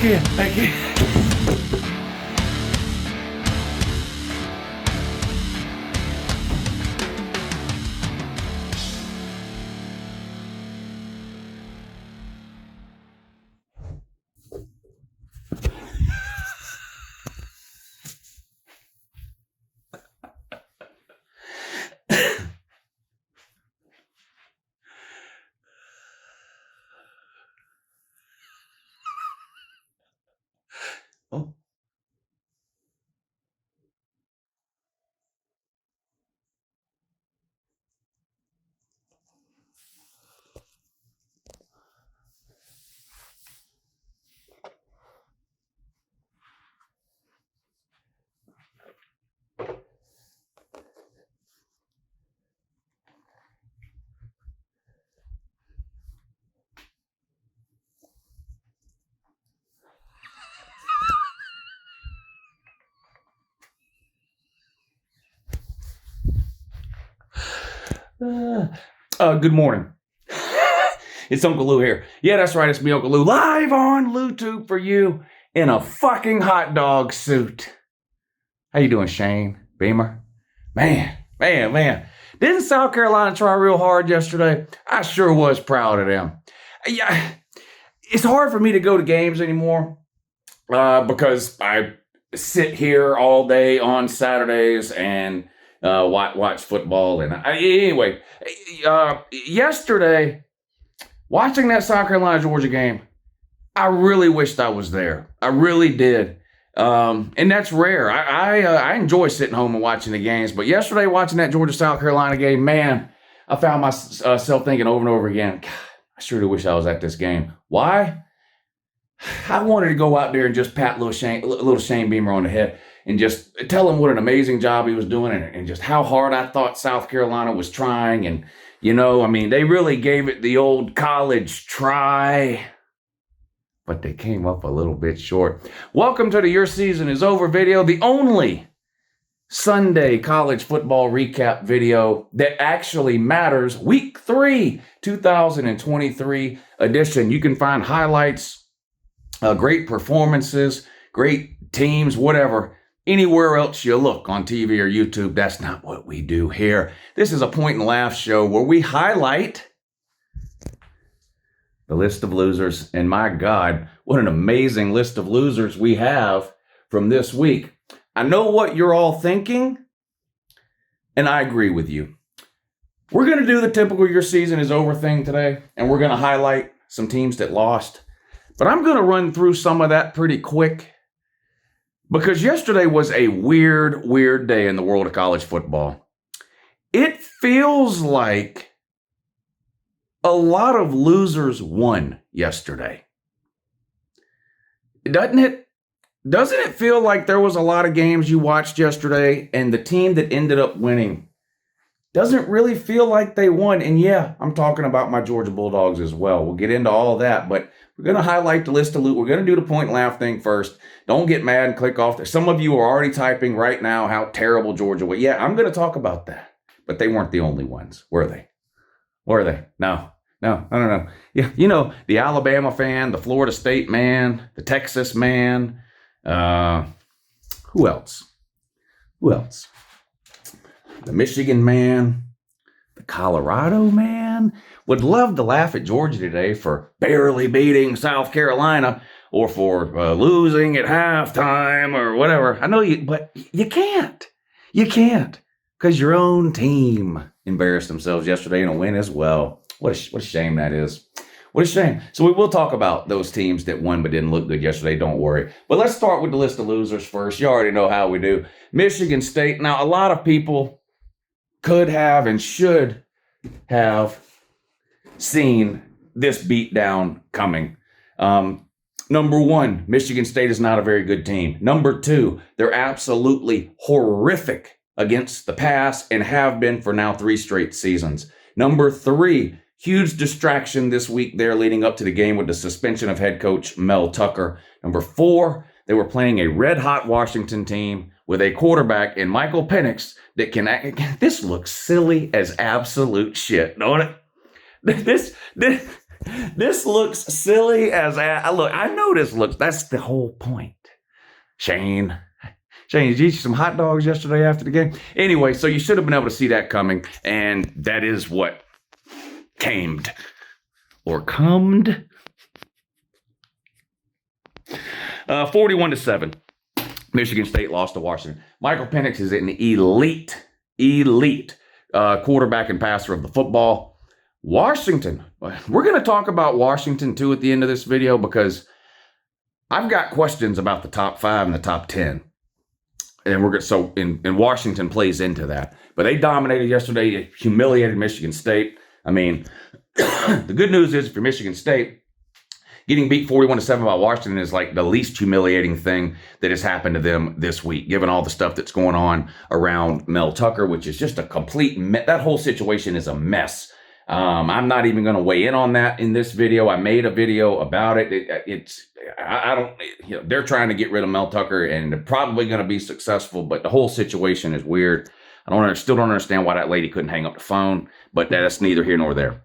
I can't. Oh. Good morning. It's Uncle Lou here. Yeah, that's right. It's me, Uncle Lou, live on LouTube for you in a fucking hot dog suit. How you doing, Shane Beamer? Man. Didn't South Carolina try real hard yesterday? I sure was proud of them. Yeah, it's hard for me to go to games anymore because I sit here all day on Saturdays and watch football. And anyway, yesterday, watching that South Carolina-Georgia game, I really wished I was there. I really did. And that's rare. I enjoy sitting home and watching the games. But yesterday, watching that Georgia-South Carolina game, man, I found myself thinking over and over again, God, I sure do wish I was at this game. Why? I wanted to go out there and just pat little Shane Beamer on the head and just tell him what an amazing job he was doing and just how hard I thought South Carolina was trying. And, you know, I mean, they really gave it the old college try, but they came up a little bit short. Welcome to the Your Season is Over video, the only Sunday college football recap video that actually matters. Week 3, 2023 edition. You can find highlights, great performances, great teams, whatever. Anywhere else you look on TV or YouTube, that's not what we do here. This is a point and laugh show where we highlight the list of losers. And my God, what an amazing list of losers we have from this week. I know what you're all thinking, and I agree with you. We're going to do the typical Your Season is Over thing today, and we're going to highlight some teams that lost. But I'm going to run through some of that pretty quick because yesterday was a weird day in the world of college football. It feels like a lot of losers won yesterday. Doesn't it? Doesn't it feel like there was a lot of games you watched yesterday and the team that ended up winning doesn't really feel like they won? And yeah, I'm talking about my Georgia Bulldogs as well. We'll get into all that, but we're going to highlight the list of loot. We're going to do the point and laugh thing first. Don't get mad and click off there. Some of you are already typing right now how terrible Georgia was. Yeah, I'm going to talk about that. But they weren't the only ones, were they? Were they? No. Yeah, you know, the Alabama fan, the Florida State man, the Texas man. Who else? The Michigan man, the Colorado man. Would love to laugh at Georgia today for barely beating South Carolina or for losing at halftime or whatever. I know you, but you can't. You can't because your own team embarrassed themselves yesterday in a win as well. What a shame that is. What a shame. So we will talk about those teams that won but didn't look good yesterday. Don't worry. But let's start with the list of losers first. You already know how we do. Michigan State. Now, a lot of people could have and should have seen this beatdown coming. Number one, Michigan State is not a very good team. Number two, they're absolutely horrific against the pass and have been for now 3 straight seasons. Number three, huge distraction this week there leading up to the game with the suspension of head coach Mel Tucker. Number four, they were playing a red-hot Washington team with a quarterback in Michael Penix that this looks silly as absolute shit, don't it? This looks silly as look. I know this looks. That's the whole point. Shane, did you eat some hot dogs yesterday after the game? Anyway, so you should have been able to see that coming, and that is what came or cummed. 41-7. Michigan State lost to Washington. Michael Penix is an elite quarterback and passer of the football. Washington. We're going to talk about Washington, too, at the end of this video because I've got questions about the top 5 and the top 10. And Washington plays into that. But they dominated yesterday, humiliated Michigan State. I mean, the good news is for Michigan State, getting beat 41-7 by Washington is like the least humiliating thing that has happened to them this week, given all the stuff that's going on around Mel Tucker, which is just a complete that whole situation is a mess. I'm not even going to weigh in on that in this video. I made a video about it. They're trying to get rid of Mel Tucker, and they're probably going to be successful, but the whole situation is weird. Still don't understand why that lady couldn't hang up the phone, but that's neither here nor there.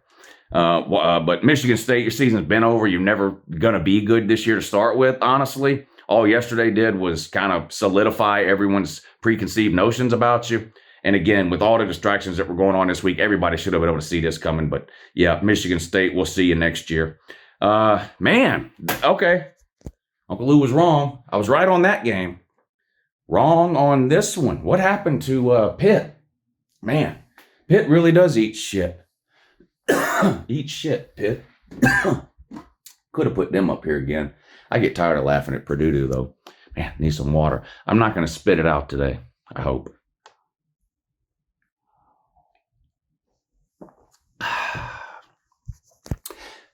But Michigan State, your season's been over. You're never going to be good this year to start with, honestly. All yesterday did was kind of solidify everyone's preconceived notions about you. And again, with all the distractions that were going on this week, everybody should have been able to see this coming. But yeah, Michigan State, we'll see you next year. Okay. Uncle Lou was wrong. I was right on that game. Wrong on this one. What happened to Pitt? Man, Pitt really does eat shit. Eat shit, Pitt. Could have put them up here again. I get tired of laughing at Purdue, though. Man, need some water. I'm not going to spit it out today, I hope.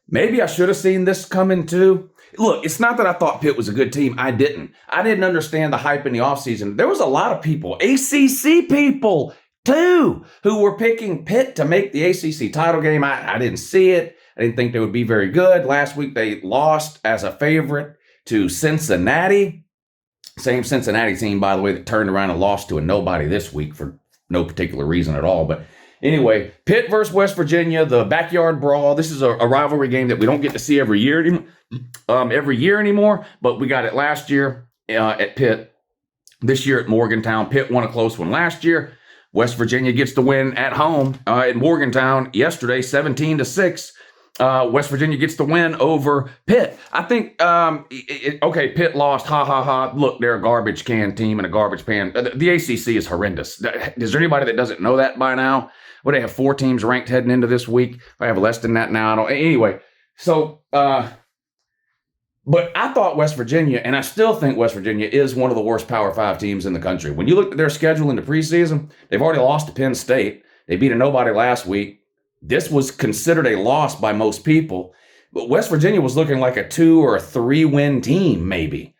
Maybe I should have seen this coming, too. Look, it's not that I thought Pitt was a good team. I didn't. I didn't understand the hype in the offseason. There was a lot of people, ACC people, too, who were picking Pitt to make the ACC title game. I didn't see it. I didn't think they would be very good. Last week, they lost as a favorite to Cincinnati. Same Cincinnati team, by the way, that turned around and lost to a nobody this week for no particular reason at all. But anyway, Pitt versus West Virginia, the backyard brawl. This is a rivalry game that we don't get to see every year anymore, but we got it last year at Pitt. This year at Morgantown. Pitt won a close one last year. West Virginia gets the win at home at Morgantown yesterday, 17-6. West Virginia gets the win over Pitt. I think, Pitt lost, ha. Look, they're a garbage can team and a garbage pan. The ACC is horrendous. Is there anybody that doesn't know that by now? Well, they have 4 teams ranked heading into this week. I have less than that now. Anyway, so, but I thought West Virginia, and I still think West Virginia is one of the worst Power 5 teams in the country. When you look at their schedule in the preseason, they've already lost to Penn State. They beat a nobody last week. This was considered a loss by most people, but West Virginia was looking like a 2 or a 3 win team, maybe.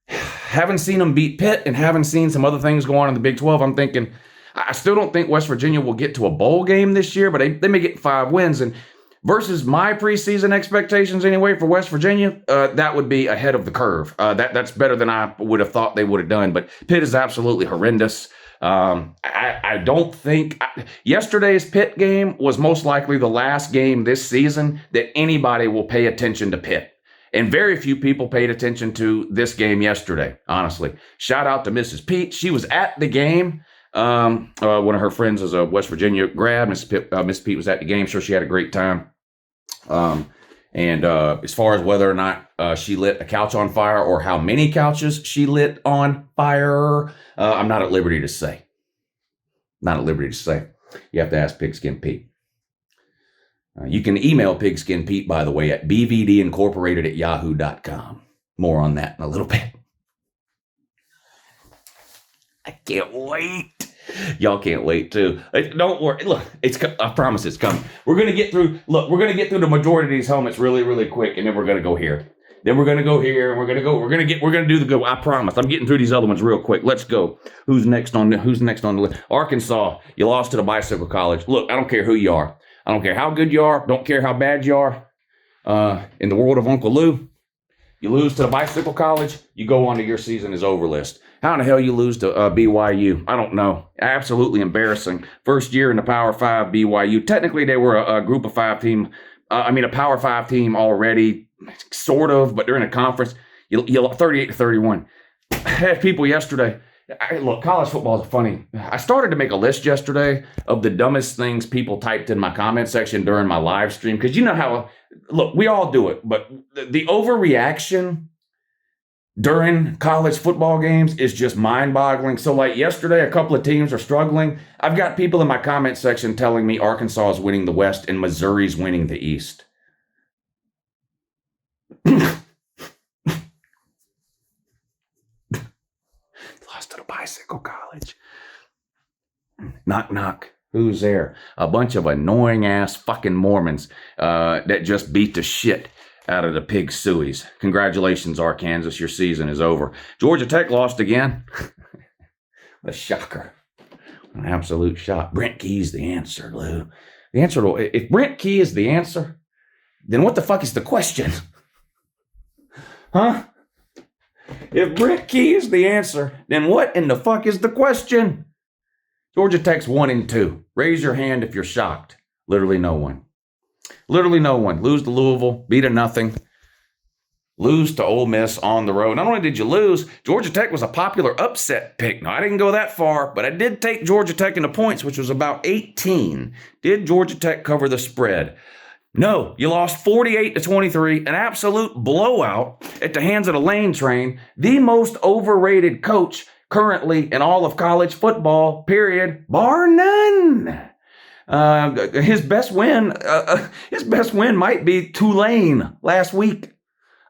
Haven't seen them beat Pitt and haven't seen some other things go on in the Big 12. I'm thinking, I still don't think West Virginia will get to a bowl game this year, but they may get 5 wins. And versus my preseason expectations anyway for West Virginia, that would be ahead of the curve. That's better than I would have thought they would have done. But Pitt is absolutely horrendous. I don't think yesterday's Pitt game was most likely the last game this season that anybody will pay attention to Pitt. And very few people paid attention to this game yesterday, honestly. Shout out to Mrs. Pete. She was at the game. One of her friends is a West Virginia grad. Miss Pete was at the game. Sure, she had a great time. And as far as whether or not she lit a couch on fire or how many couches she lit on fire, I'm not at liberty to say. Not at liberty to say. You have to ask Pigskin Pete. You can email Pigskin Pete, by the way, at bvdincorporated@yahoo.com. More on that in a little bit. I can't wait. Y'all can't wait too. Don't worry. Look, I promise it's coming. We're gonna get through the majority of these helmets really, really quick, and then we're gonna go here. Then we're gonna go here, and we're gonna do the go. I promise. I'm getting through these other ones real quick. Let's go. Who's next on the list? Arkansas. You lost to the Bicycle College. Look, I don't care who you are. I don't care how good you are. Don't care how bad you are. In the world of Uncle Lou, you lose to the Bicycle College, you go on to your season is over list. How in the hell you lose to BYU? I don't know. Absolutely embarrassing. First year in the Power 5, BYU. Technically, they were a group of 5 team, A Power 5 team already, sort of, but they're in a conference. You 38-31. I had people yesterday. Look, college football is funny. I started to make a list yesterday of the dumbest things people typed in my comment section during my live stream, because you know how, look, we all do it, but the overreaction during college football games is just mind-boggling. So like yesterday, a couple of teams are struggling. I've got people in my comment section telling me Arkansas is winning the West and Missouri's winning the East. Lost to the bicycle college. Knock, knock. Who's there? A bunch of annoying-ass fucking Mormons that just beat the shit out of the pig sueys. Congratulations, Arkansas. Your season is over. Georgia Tech lost again. A shocker. An absolute shock. Brent Key's the answer, Lou. The answer to, if Brent Key is the answer, then what the fuck is the question? Huh? If Brent Key is the answer, then what in the fuck is the question? Georgia Tech's 1-2. Raise your hand if you're shocked. Literally no one. Literally no one. Lose to Louisville, beat a nothing. Lose to Ole Miss on the road. Not only did you lose, Georgia Tech was a popular upset pick. Now, I didn't go that far, but I did take Georgia Tech into points, which was about 18. Did Georgia Tech cover the spread? No, you lost 48-23, an absolute blowout at the hands of the Lane Train, the most overrated coach currently in all of college football, period, bar none. His best win might be Tulane last week.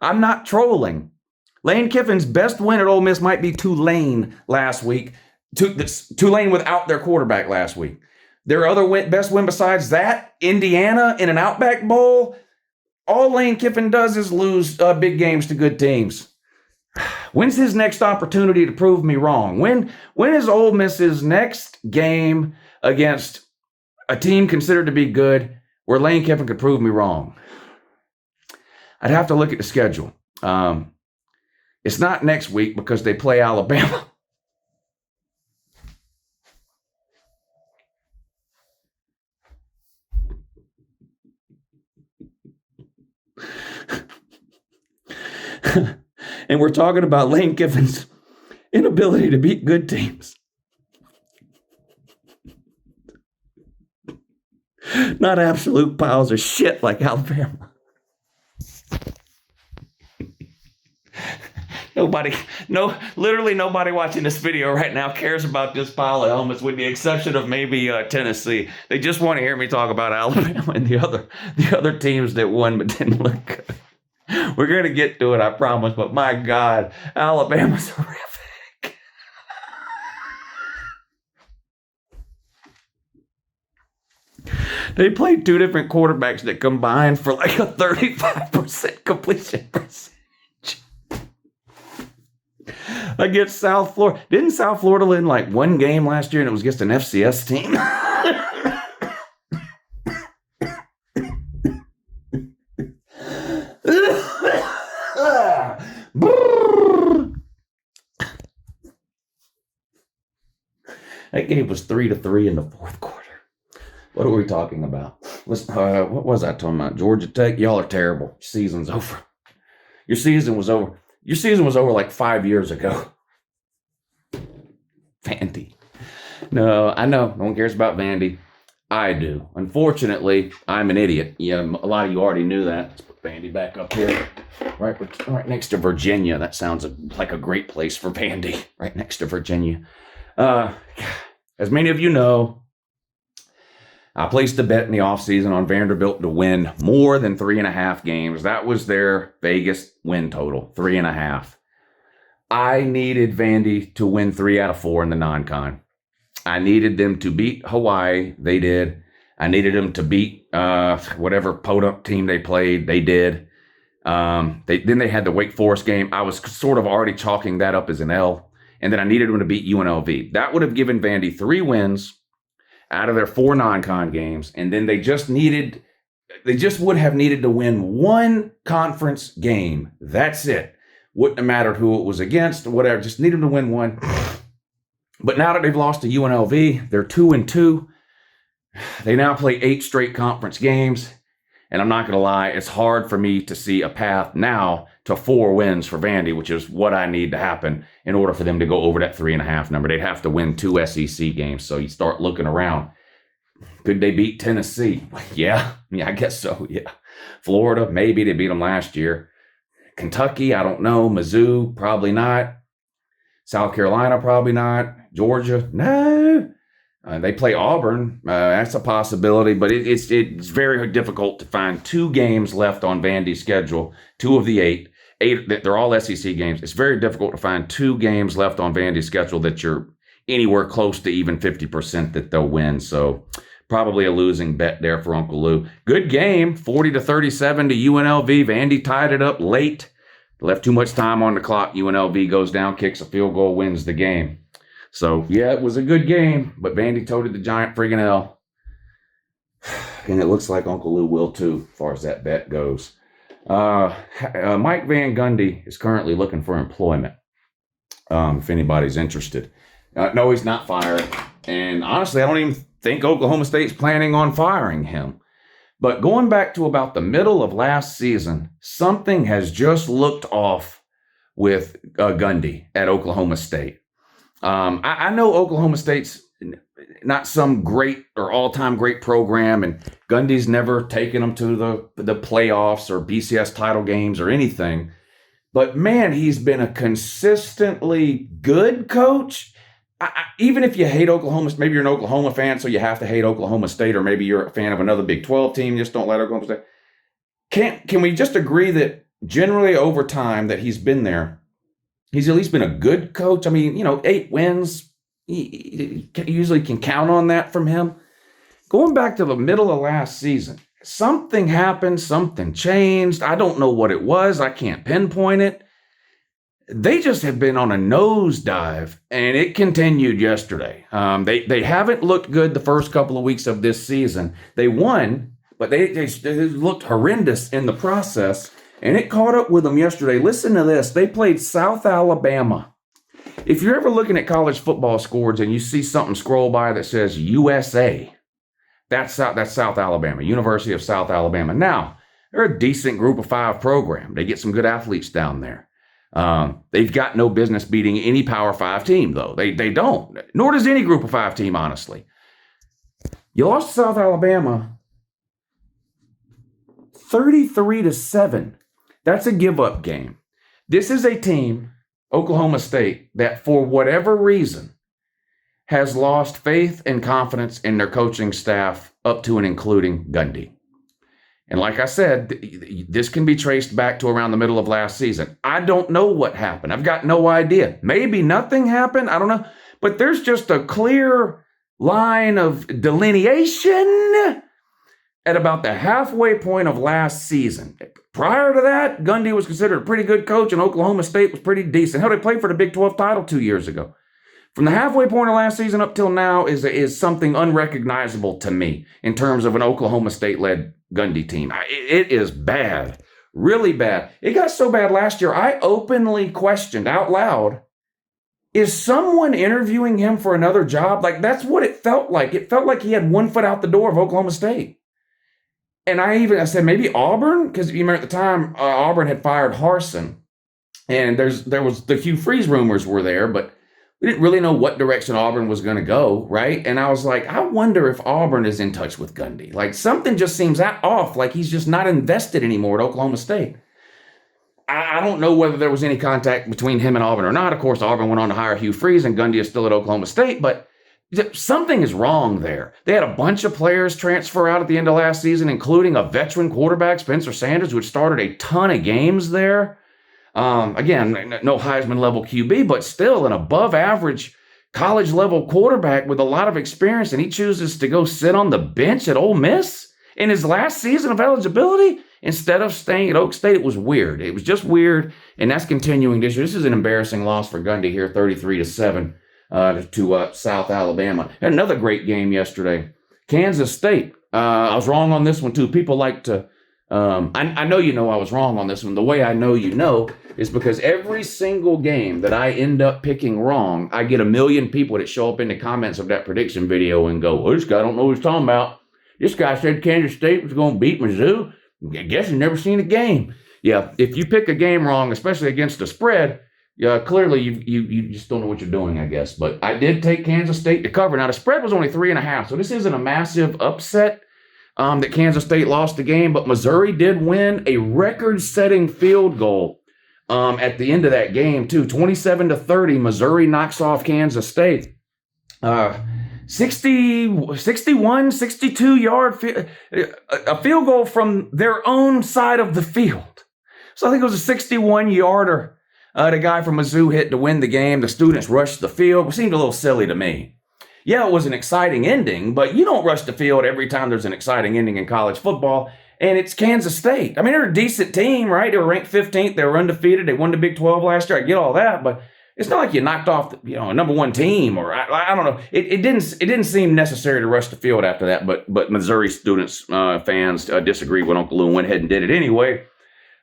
I'm not trolling. Lane Kiffin's best win at Ole Miss might be Tulane last week. Tulane without their quarterback last week. Their other best win besides that, Indiana in an Outback Bowl. All Lane Kiffin does is lose big games to good teams. When's his next opportunity to prove me wrong? When is Ole Miss's next game against a team considered to be good where Lane Kiffin could prove me wrong? I'd have to look at the schedule. It's not next week because they play Alabama. And we're talking about Lane Kiffin's inability to beat good teams. Not absolute piles of shit like Alabama. Literally nobody watching this video right now cares about this pile of helmets, with the exception of maybe Tennessee. They just want to hear me talk about Alabama and the other teams that won but didn't look good. We're going to get to it, I promise, but my God, Alabama's horrific. They played two different quarterbacks that combined for like a 35% completion percentage. Against South Florida. Didn't South Florida win like one game last year and it was against an FCS team? That game was 3-3 in the fourth quarter. What are we talking about? What was I talking about? Georgia Tech? Y'all are terrible. Your season's over. Your season was over. Your season was over like 5 years ago. Vandy. No, I know. No one cares about Vandy. I do. Unfortunately, I'm an idiot. Yeah, a lot of you already knew that. Let's put Vandy back up here. Right next to Virginia. That sounds like a great place for Vandy. Right next to Virginia. As many of you know, I placed a bet in the offseason on Vanderbilt to win more than 3.5 games. That was their Vegas win total, 3.5. I needed Vandy to win 3 out of 4 in the non-con. I needed them to beat Hawaii. They did. I needed them to beat whatever podunk team they played. They did. Then they had the Wake Forest game. I was sort of already chalking that up as an L. And then I needed them to beat UNLV. That would have given Vandy 3 wins out of their 4 non-con games. And then they just would have needed to win 1 conference game. That's it. Wouldn't have mattered who it was against or whatever. Just needed to win 1. But now that they've lost to UNLV, they're 2-2. They now play 8 straight conference games. And I'm not going to lie, it's hard for me to see a path now to 4 wins for Vandy, which is what I need to happen in order for them to go over that 3.5 number. They'd have to win 2 SEC games. So you start looking around. Could they beat Tennessee? Yeah, I guess so, yeah. Florida, maybe. They beat them last year. Kentucky, I don't know. Mizzou, probably not. South Carolina, probably not. Georgia, no. They play Auburn. That's a possibility, but it's very difficult to find 2 games left on Vandy's schedule, 2 of the 8. They're all SEC games. It's very difficult to find 2 games left on Vandy's schedule that you're anywhere close to even 50% that they'll win. So probably a losing bet there for Uncle Lou. Good game, 40-37 to UNLV. Vandy tied it up late. Left too much time on the clock. UNLV goes down, kicks a field goal, wins the game. So, yeah, it was a good game, but Vandy toted the giant friggin' L. And it looks like Uncle Lou will, too, as far as that bet goes. Mike Van Gundy is currently looking for employment, if anybody's interested. No, he's not fired. And honestly, I don't even think Oklahoma State's planning on firing him. But going back to about the middle of last season, something has just looked off with Gundy at Oklahoma State. I know Oklahoma State's not some great or all-time great program, and Gundy's never taken them to the playoffs or BCS title games or anything. But, man, he's been a consistently good coach. Even if you hate Oklahoma, maybe you're an Oklahoma fan, so you have to hate Oklahoma State, or maybe you're a fan of another Big 12 team, just don't like Oklahoma State. Can we just agree that generally over time that he's been there, he's at least been a good coach? I mean, 8 wins, you usually can count on that from him. Going back to the middle of last season, something happened, something changed. I don't know what it was. I can't pinpoint it. They just have been on a nosedive, and it continued yesterday. They haven't looked good the first couple of weeks of this season. They won, but they looked horrendous in the process, and it caught up with them yesterday. Listen to this. They played South Alabama. If you're ever looking at college football scores and you see something scroll by that says USA, that's South Alabama, University of South Alabama. Now, they're a decent group of 5 program. They get some good athletes down there. They've got no business beating any Power 5 team, though. They don't. Nor does any group of 5 team, honestly. You lost to South Alabama 33-7. That's a give-up game. This is a team, Oklahoma State, that for whatever reason has lost faith and confidence in their coaching staff up to and including Gundy. And like I said, this can be traced back to around the middle of last season. I don't know what happened. I've got no idea. Maybe nothing happened. I don't know. But there's just a clear line of delineation at about the halfway point of last season. Prior to that, Gundy was considered a pretty good coach, and Oklahoma State was pretty decent. Hell, they played for the Big 12 title 2 years ago. From the halfway point of last season up till now is something unrecognizable to me in terms of an Oklahoma State-led Gundy team. It is bad, really bad. It got so bad last year, I openly questioned out loud, is someone interviewing him for another job? Like, that's what it felt like. It felt like he had one foot out the door of Oklahoma State. And I said, maybe Auburn? Because you remember at the time, Auburn had fired Harsin. And there was the Hugh Freeze rumors were there, but we didn't really know what direction Auburn was going to go, right? And I was like, I wonder if Auburn is in touch with Gundy. Like, something just seems off, like he's just not invested anymore at Oklahoma State. I don't know whether there was any contact between him and Auburn or not. Of course, Auburn went on to hire Hugh Freeze, and Gundy is still at Oklahoma State, but something is wrong there. They had a bunch of players transfer out at the end of last season, including a veteran quarterback, Spencer Sanders, which started a ton of games there. Again, no Heisman-level QB, but still an above-average college-level quarterback with a lot of experience, and he chooses to go sit on the bench at Ole Miss in his last season of eligibility instead of staying at Oak State. It was weird. It was just weird, and that's continuing this year. This is an embarrassing loss for Gundy here, 33-7 to South Alabama. And another great game yesterday, Kansas State. I was wrong on this one, too. People like to... I know you know I was wrong on this one. The way I know you know is because every single game that I end up picking wrong, I get 1 million people that show up in the comments of that prediction video and go, well, this guy don't know what he's talking about. this guy said Kansas State was going to beat Mizzou. I guess you've never seen a game. Yeah, if you pick a game wrong, especially against the spread, clearly you just don't know what you're doing, I guess. But I did take Kansas State to cover. Now, the spread was only 3.5, so this isn't a massive upset that Kansas State lost the game. But Missouri did win a record-setting field goal at the end of that game, too. 27-30, Missouri knocks off Kansas State. 61, 62-yard a field goal from their own side of the field. So I think it was a 61-yarder. The guy from Mizzou hit to win the game. The students rushed the field. It seemed a little silly to me. Yeah, it was an exciting ending, but you don't rush the field every time there's an exciting ending in college football. And it's Kansas State. I mean, they're a decent team, right? They were ranked 15th. They were undefeated. They won the Big 12 last year. I get all that, but it's not like you knocked off, a number one team, or I don't know. It didn't seem necessary to rush the field after that. But Missouri students, fans disagreed with Uncle Lou and went ahead and did it anyway.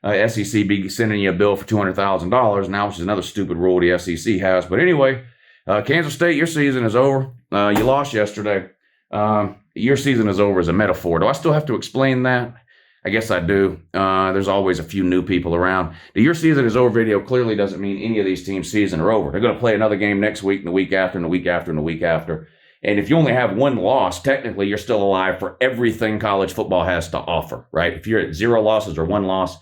SEC be sending you a bill for $200,000 now, which is another stupid rule the SEC has. But anyway, Kansas State, your season is over. You lost yesterday. Your season is over as a metaphor. Do I still have to explain that? I guess I do. There's always a few new people around. The your season is over video clearly doesn't mean any of these teams' season are over. They're going to play another game next week, and the week after, and the week after, and the week after. And if you only have one loss, technically you're still alive for everything college football has to offer, right? If you're at 0 losses or 1 loss,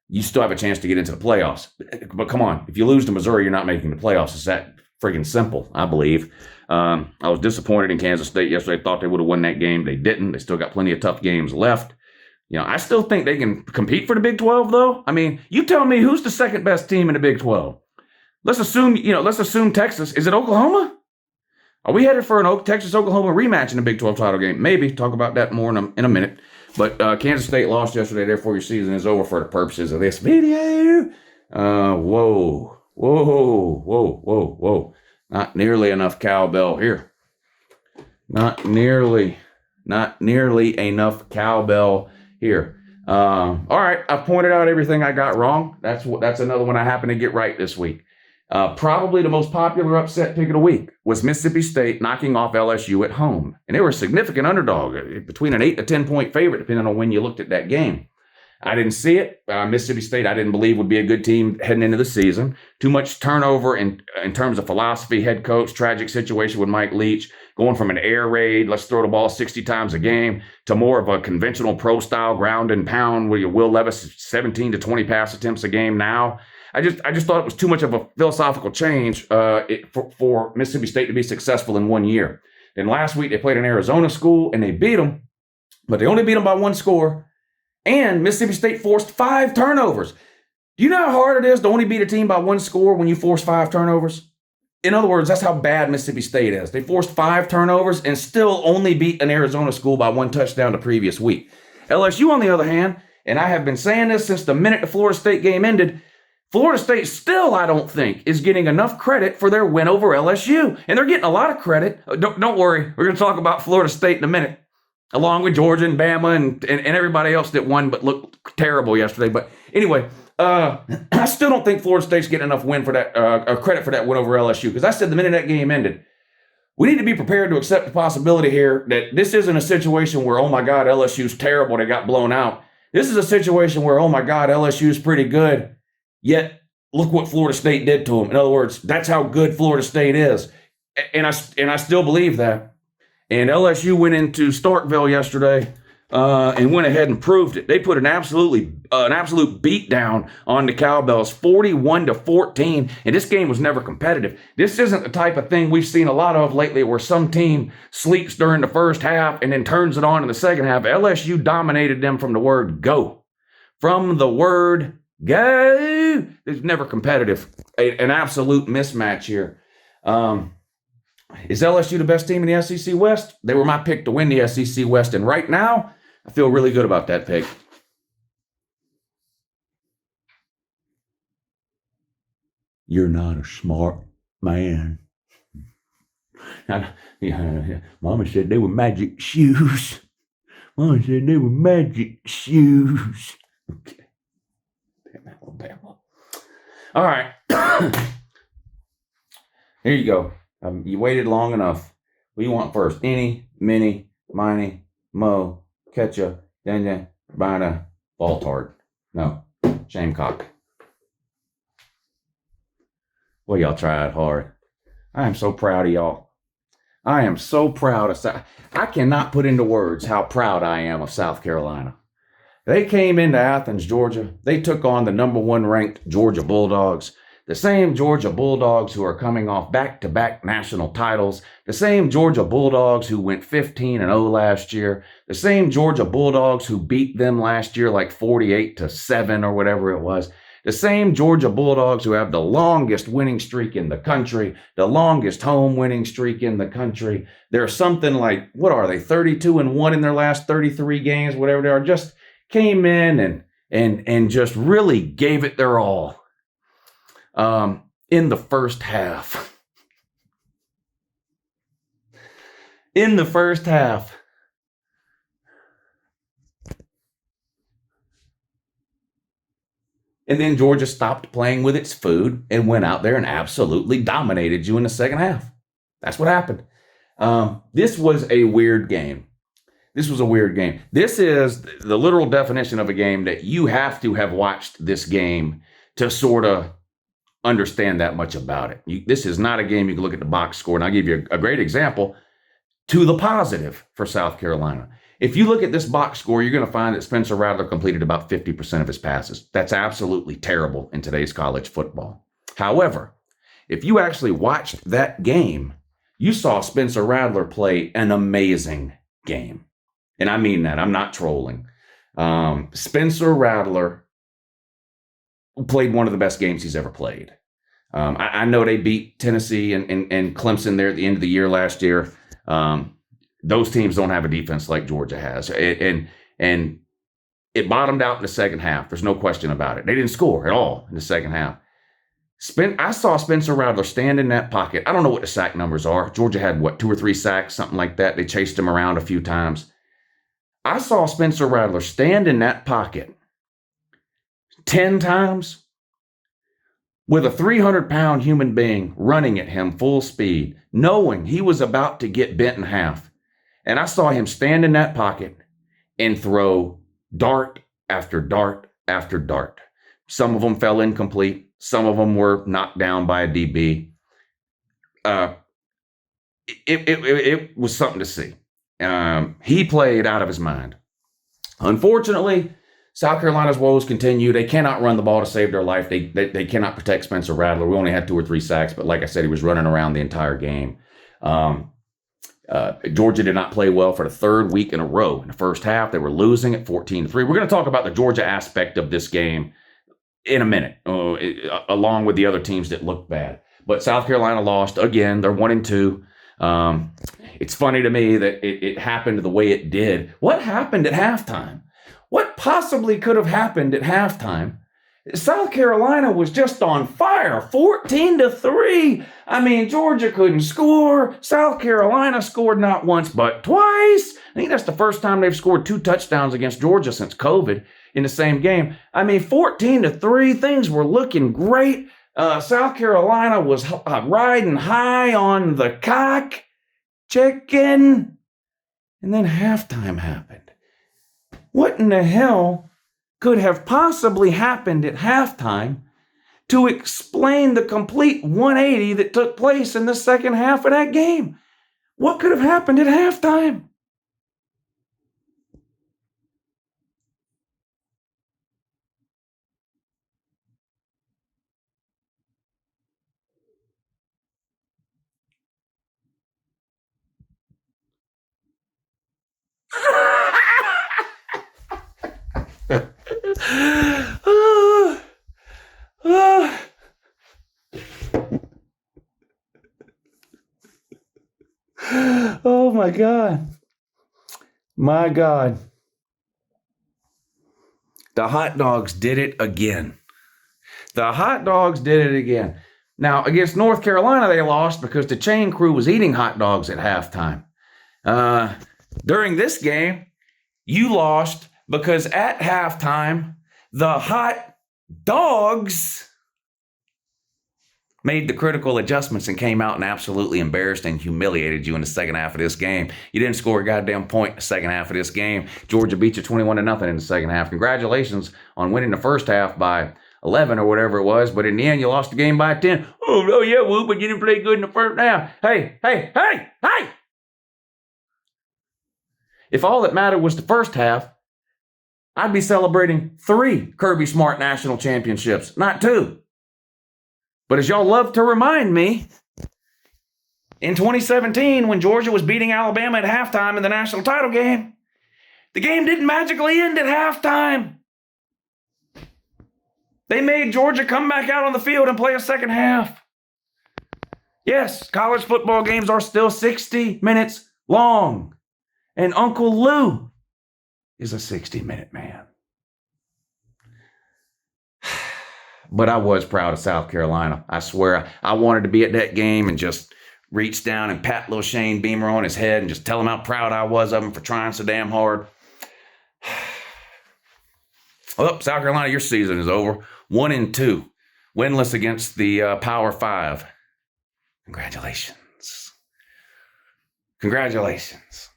you still have a chance to get into the playoffs. But come on, if you lose to Missouri, you're not making the playoffs. It's that friggin' simple, I believe. I was disappointed in Kansas State yesterday. Thought they would have won that game. They didn't. They still got plenty of tough games left. I still think they can compete for the Big 12, though. I mean, you tell me who's the second best team in the Big 12. Let's assume Texas. Is it Oklahoma? Are we headed for an Texas-Oklahoma rematch in the Big 12 title game? Maybe. Talk about that more in a minute. But Kansas State lost yesterday, therefore your season is over for the purposes of this video. Whoa. Not nearly enough cowbell here. Not nearly enough cowbell here. All right, I've pointed out everything I got wrong. That's another one I happen to get right this week. Probably the most popular upset pick of the week was Mississippi State knocking off LSU at home. And they were a significant underdog, between an 8 to 10 point favorite, depending on when you looked at that game. I didn't see it. Mississippi State, I didn't believe would be a good team heading into the season. Too much turnover in terms of philosophy, head coach, tragic situation with Mike Leach, going from an air raid, let's throw the ball 60 times a game, to more of a conventional pro-style ground and pound where you Will Levis 17 to 20 pass attempts a game now. I just thought it was too much of a philosophical change for Mississippi State to be successful in 1 year. Then last week they played an Arizona school and they beat them, but they only beat them by 1 score. And Mississippi State forced 5 turnovers. Do you know how hard it is to only beat a team by 1 score when you force 5 turnovers? In other words, that's how bad Mississippi State is. They forced 5 turnovers and still only beat an Arizona school by 1 touchdown the previous week. LSU, on the other hand, and I have been saying this since the minute the Florida State game ended, Florida State still, I don't think, is getting enough credit for their win over LSU. And they're getting a lot of credit. Don't worry. We're going to talk about Florida State in a minute, along with Georgia and Bama and everybody else that won but looked terrible yesterday. But anyway, I still don't think Florida State's getting enough win for that credit for that win over LSU. Because I said the minute that game ended, we need to be prepared to accept the possibility here that this isn't a situation where, oh my God, LSU's terrible, they got blown out. This is a situation where, oh my God, LSU's pretty good, yet look what Florida State did to them. In other words, that's how good Florida State is. And I still believe that. And LSU went into Starkville yesterday and went ahead and proved it. They put an absolute beat down on the Cowbells, 41-14. And this game was never competitive. This isn't the type of thing we've seen a lot of lately where some team sleeps during the first half and then turns it on in the second half. LSU dominated them from the word go. From the word go. It's never competitive. An absolute mismatch here. Is LSU the best team in the SEC West? They were my pick to win the SEC West, and right now, I feel really good about that pick. You're not a smart man. Mama said they were magic shoes. Mama said they were magic shoes. Okay. Damn Alabama. All right. Here you go. You waited long enough. What do you want first? Eeny, miny, miny, Mo, Ketcha, Danya, Bina, Baltard. No, Shamecock. Well, y'all tried hard. I am so proud of y'all. I am so proud of South. I cannot put into words how proud I am of South Carolina. They came into Athens, Georgia. They took on the number one ranked Georgia Bulldogs, the same Georgia Bulldogs who are coming off back-to-back national titles, the same Georgia Bulldogs who went 15-0 last year, the same Georgia Bulldogs who beat them last year like 48-7 or whatever it was. The same Georgia Bulldogs who have the longest winning streak in the country, the longest home winning streak in the country. They're something like, what are they, 32-1 in their last 33 games, whatever they are, just came in and just really gave it their all in the first half. In the first half. And then Georgia stopped playing with its food and went out there and absolutely dominated you in the second half. That's what happened. This was a weird game. This was a weird game. This is the literal definition of a game that you have to have watched this game to sort of understand that much about it. This is not a game you can look at the box score, and I'll give you a great example to the positive for South Carolina. If you look at this box score, you're going to find that Spencer Rattler completed about 50% of his passes. That's absolutely terrible in today's college football. However, if you actually watched that game, you saw Spencer Rattler play an amazing game. And I mean that. I'm not trolling. Spencer Rattler played one of the best games he's ever played. I know they beat Tennessee and Clemson there at the end of the year last year. Those teams don't have a defense like Georgia has. And it bottomed out in the second half. There's no question about it. They didn't score at all in the second half. I saw Spencer Rattler stand in that pocket. I don't know what the sack numbers are. Georgia had, 2 or 3 sacks, something like that. They chased him around a few times. I saw Spencer Rattler stand in that pocket 10 times with a 300-pound human being running at him full speed, knowing he was about to get bent in half. And I saw him stand in that pocket and throw dart after dart after dart. Some of them fell incomplete. Some of them were knocked down by a DB. It was something to see. He played out of his mind. Unfortunately, South Carolina's woes continue. They cannot run the ball to save their life. They cannot protect Spencer Rattler. We only had 2 or 3 sacks, but like I said, he was running around the entire game. Georgia did not play well for the 3rd week in a row. In the first half, they were losing at 14-3. We're going to talk about the Georgia aspect of this game in a minute, along with the other teams that looked bad. But South Carolina lost again. They're 1-2. It's funny to me that it happened the way it did. What happened at halftime? What possibly could have happened at halftime? South Carolina was just on fire, 14-3. I mean, Georgia couldn't score. South Carolina scored not once, but twice. I think that's the first time they've scored 2 touchdowns against Georgia since COVID in the same game. I mean, 14-3, things were looking great. South Carolina was riding high on the cock chicken. And then halftime happened. What in the hell could have possibly happened at halftime to explain the complete 180 that took place in the second half of that game? What could have happened at halftime? Oh my God. My God. The hot dogs did it again. The hot dogs did it again. Now, against North Carolina, they lost because the chain crew was eating hot dogs at halftime. During this game, you lost because at halftime, the hot dogs made the critical adjustments and came out and absolutely embarrassed and humiliated you in the second half of this game. You didn't score a goddamn point in the second half of this game. Georgia beat you 21-0 in the second half. Congratulations on winning the first half by 11 or whatever it was, but in the end, you lost the game by 10. Oh yeah, Woo, but you didn't play good in the first half. Hey! If all that mattered was the first half, I'd be celebrating 3 Kirby Smart national championships, not 2. But as y'all love to remind me, in 2017, when Georgia was beating Alabama at halftime in the national title game, the game didn't magically end at halftime. They made Georgia come back out on the field and play a second half. Yes, college football games are still 60 minutes long. And Uncle Lou is a 60-minute man. But I was proud of South Carolina. I swear, I wanted to be at that game and just reach down and pat little Shane Beamer on his head and just tell him how proud I was of him for trying so damn hard. Oh, South Carolina, your season is over. 1-2, winless against the Power 5. Congratulations. Congratulations.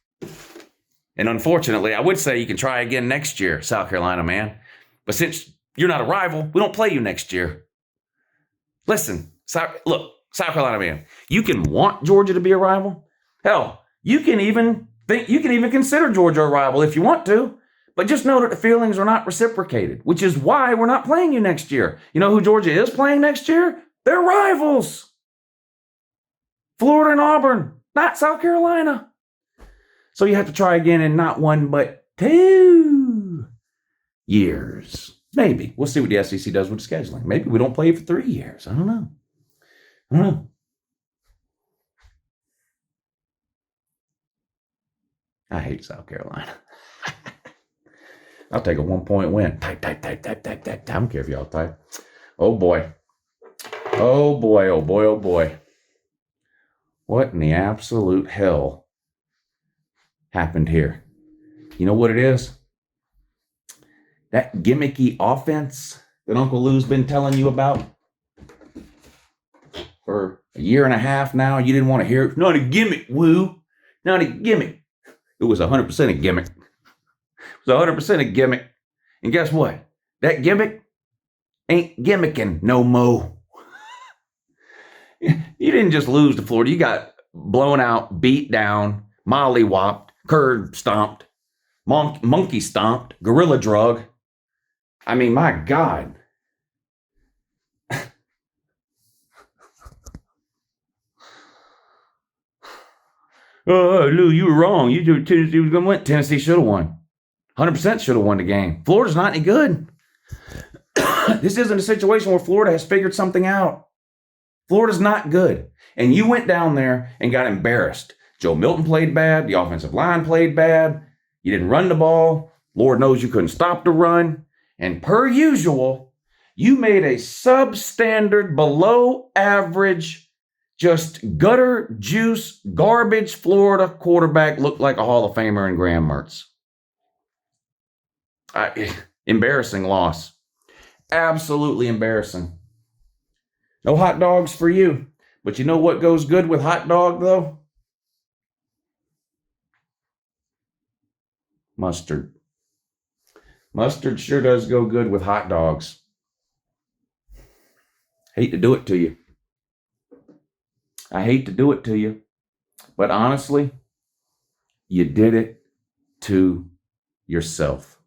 And unfortunately, I would say you can try again next year, South Carolina, man. But since you're not a rival, we don't play you next year. Listen, South Carolina, man, you can want Georgia to be a rival. Hell, you can even consider Georgia a rival if you want to. But just know that the feelings are not reciprocated, which is why we're not playing you next year. You know who Georgia is playing next year? They're rivals. Florida and Auburn, not South Carolina. So you have to try again in not 1, but 2 years. Maybe. We'll see what the SEC does with scheduling. Maybe we don't play for 3 years. I don't know. I hate South Carolina. I'll take a 1-point win. Type. I don't care if y'all type. Oh boy. What in the absolute hell happened here? You know what it is? That gimmicky offense that Uncle Lou's been telling you about for a year and a half now. You didn't want to hear it. Not a gimmick, Woo. Not a gimmick. It was 100% a gimmick. It was 100% a gimmick. And guess what? That gimmick ain't gimmicking no mo. You didn't just lose to Florida. You got blown out, beat down, mollywopped, curb stomped, monkey stomped, gorilla drug. I mean, my God. Oh, Lou, you were wrong. You thought Tennessee was going to win. Tennessee should have won. 100% should have won the game. Florida's not any good. This isn't a situation where Florida has figured something out. Florida's not good. And you went down there and got embarrassed. Joe Milton played bad. The offensive line played bad. You didn't run the ball. Lord knows you couldn't stop the run. And per usual, you made a substandard, below average, just gutter juice, garbage Florida quarterback look like a Hall of Famer in Graham Mertz. Embarrassing loss. Absolutely embarrassing. No hot dogs for you. But you know what goes good with hot dog, though? Mustard. Mustard sure does go good with hot dogs. Hate to do it to you. I hate to do it to you. But honestly, you did it to yourself.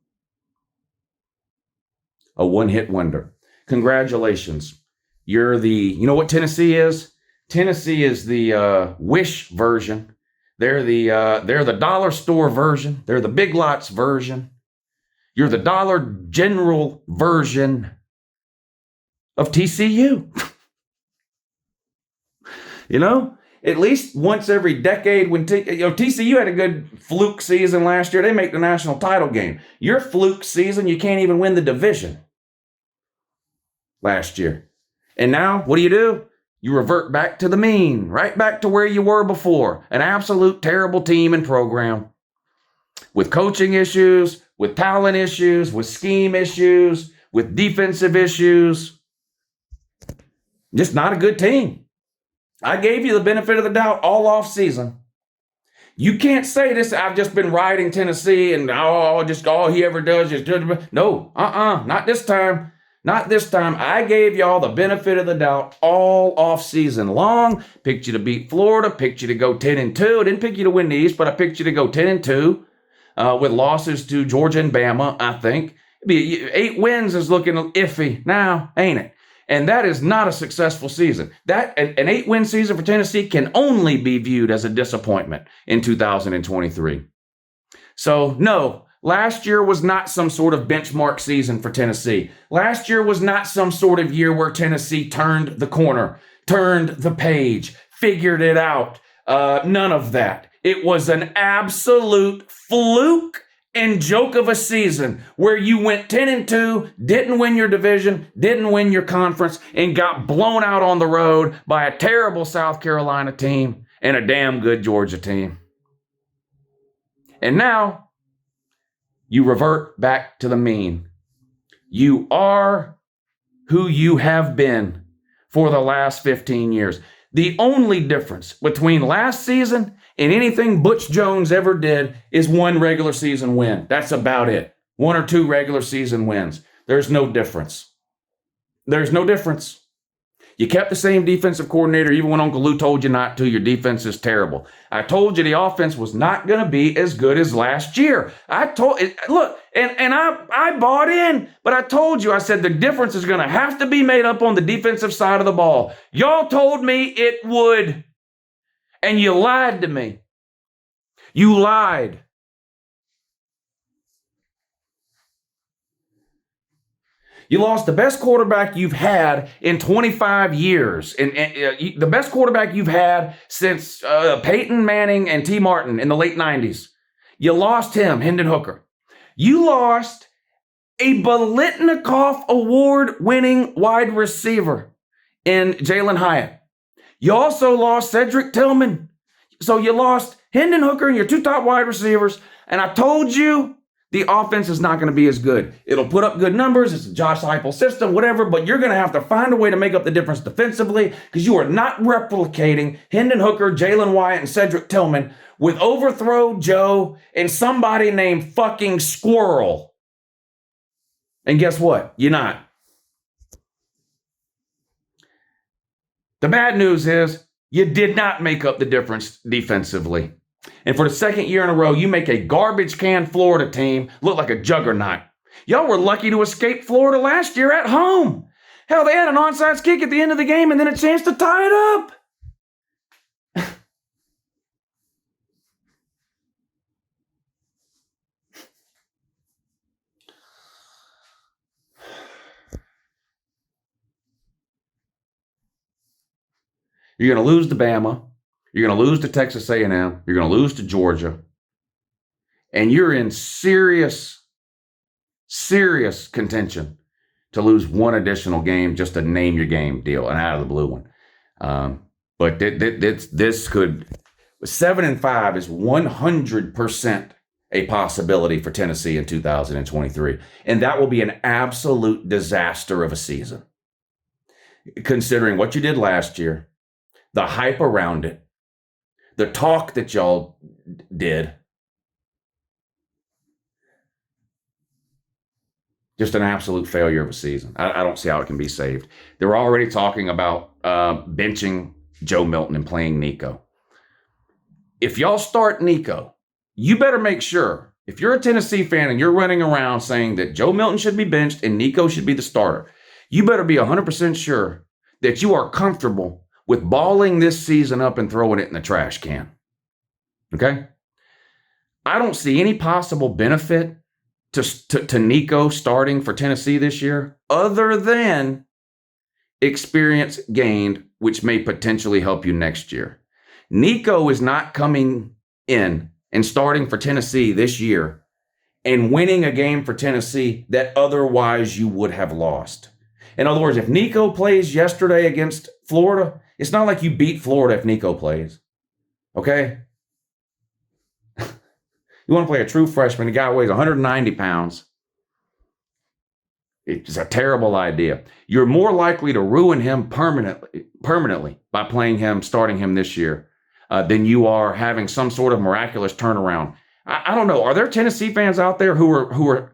A one-hit wonder. Congratulations. You're you know what Tennessee is? Tennessee is the Wish version. They're the dollar store version. They're the Big Lots version. You're the Dollar General version of TCU. You know, at least once every decade when TCU had a good fluke season last year, they make the national title game. Your fluke season, you can't even win the division last year. And now, what do? You revert back to the mean, right back to where you were before. An absolute terrible team and program with coaching issues, with talent issues, with scheme issues, with defensive issues. Just not a good team. I gave you the benefit of the doubt all off season. You can't say this. I've just been riding Tennessee and all he ever does is no, not this time. Not this time. I gave y'all the benefit of the doubt all off season long. Picked you to beat Florida. Picked you to go 10-2. I didn't pick you to win the East, but I picked you to go 10-2 with losses to Georgia and Bama. I think 8 wins is looking iffy now, ain't it? And that is not a successful season. That an 8-win season for Tennessee can only be viewed as a disappointment in 2023. So no, last year was not some sort of benchmark season for Tennessee. Last year was not some sort of year where Tennessee turned the corner, turned the page, figured it out. None of that. It was an absolute fluke and joke of a season where you went 10-2, didn't win your division, didn't win your conference, and got blown out on the road by a terrible South Carolina team and a damn good Georgia team. And now you revert back to the mean. You are who you have been for the last 15 years. The only difference between last season and anything Butch Jones ever did is 1 regular season win. That's about it. 1 or 2 regular season wins. There's no difference. There's no difference. You kept the same defensive coordinator even when Uncle Lou told you not to. Your defense is terrible. I told you the offense was not going to be as good as last year. I bought in, but I told you, I said the difference is going to have to be made up on the defensive side of the ball. Y'all told me it would. And you lied to me. You lied. You lost the best quarterback you've had in 25 years. And the best quarterback you've had since Peyton Manning and T. Martin in the late 90s. You lost him, Hendon Hooker. You lost a Biletnikoff Award-winning wide receiver in Jalen Hyatt. You also lost Cedric Tillman. So you lost Hendon Hooker and your 2 top wide receivers. And I told you the offense is not going to be as good. It'll put up good numbers. It's a Josh Heupel system, whatever. But you're going to have to find a way to make up the difference defensively because you are not replicating Hendon Hooker, Jalen Wyatt, and Cedric Tillman with Overthrow Joe and somebody named fucking Squirrel. And guess what? You're not. The bad news is you did not make up the difference defensively. And for the second year in a row, you make a garbage can Florida team look like a juggernaut. Y'all were lucky to escape Florida last year at home. Hell, they had an onside kick at the end of the game and then a chance to tie it up. You're going to lose to Bama. You're going to lose to Texas A&M. You're going to lose to Georgia. And you're in serious contention to lose 1 additional game just to name your game deal, an out of the blue one. But this could, 7-5 is 100% a possibility for Tennessee in 2023. And that will be an absolute disaster of a season. Considering what you did last year, the hype around it, the talk that y'all did, just an absolute failure of a season. I don't see how it can be saved. They were already talking about benching Joe Milton and playing Nico. If y'all start Nico, you better make sure, if you're a Tennessee fan and you're running around saying that Joe Milton should be benched and Nico should be the starter, you better be 100% sure that you are comfortable with balling this season up and throwing it in the trash can. Okay? I don't see any possible benefit to Nico starting for Tennessee this year other than experience gained, which may potentially help you next year. Nico is not coming in and starting for Tennessee this year and winning a game for Tennessee that otherwise you would have lost. In other words, if Nico plays yesterday against Florida, it's not like you beat Florida if Nico plays. Okay? You want to play a true freshman, a guy who weighs 190 pounds, It's a terrible idea. You're more likely to ruin him permanently by playing him, starting him this year, than you are having some sort of miraculous turnaround. I don't know. Are there Tennessee fans out there who are?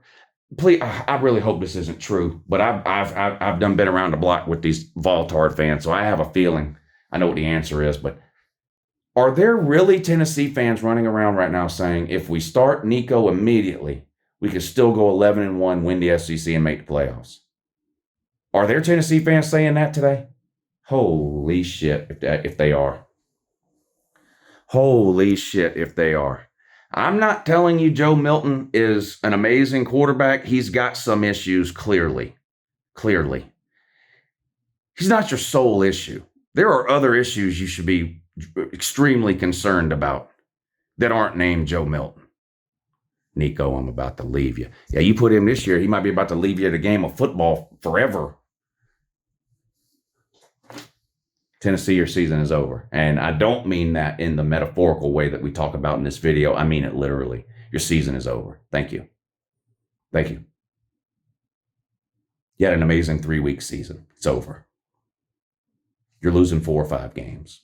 Please, I really hope this isn't true, but I've done been around the block with these Voltard fans, so I have a feeling I know what the answer is. But are there really Tennessee fans running around right now saying if we start Nico immediately, we could still go 11-1, win the SEC, and make the playoffs? Are there Tennessee fans saying that today? Holy shit, if they are. Holy shit, if they are. I'm not telling you Joe Milton is an amazing quarterback. He's got some issues, clearly. Clearly. He's not your sole issue. There are other issues you should be extremely concerned about that aren't named Joe Milton. Nico, I'm about to leave you. Yeah, you put him this year, he might be about to leave you at a game of football forever. Tennessee, your season is over. And I don't mean that in the metaphorical way that we talk about in this video. I mean it literally. Your season is over. Thank you. Thank you. You had an amazing 3-week season. It's over. You're losing 4 or 5 games.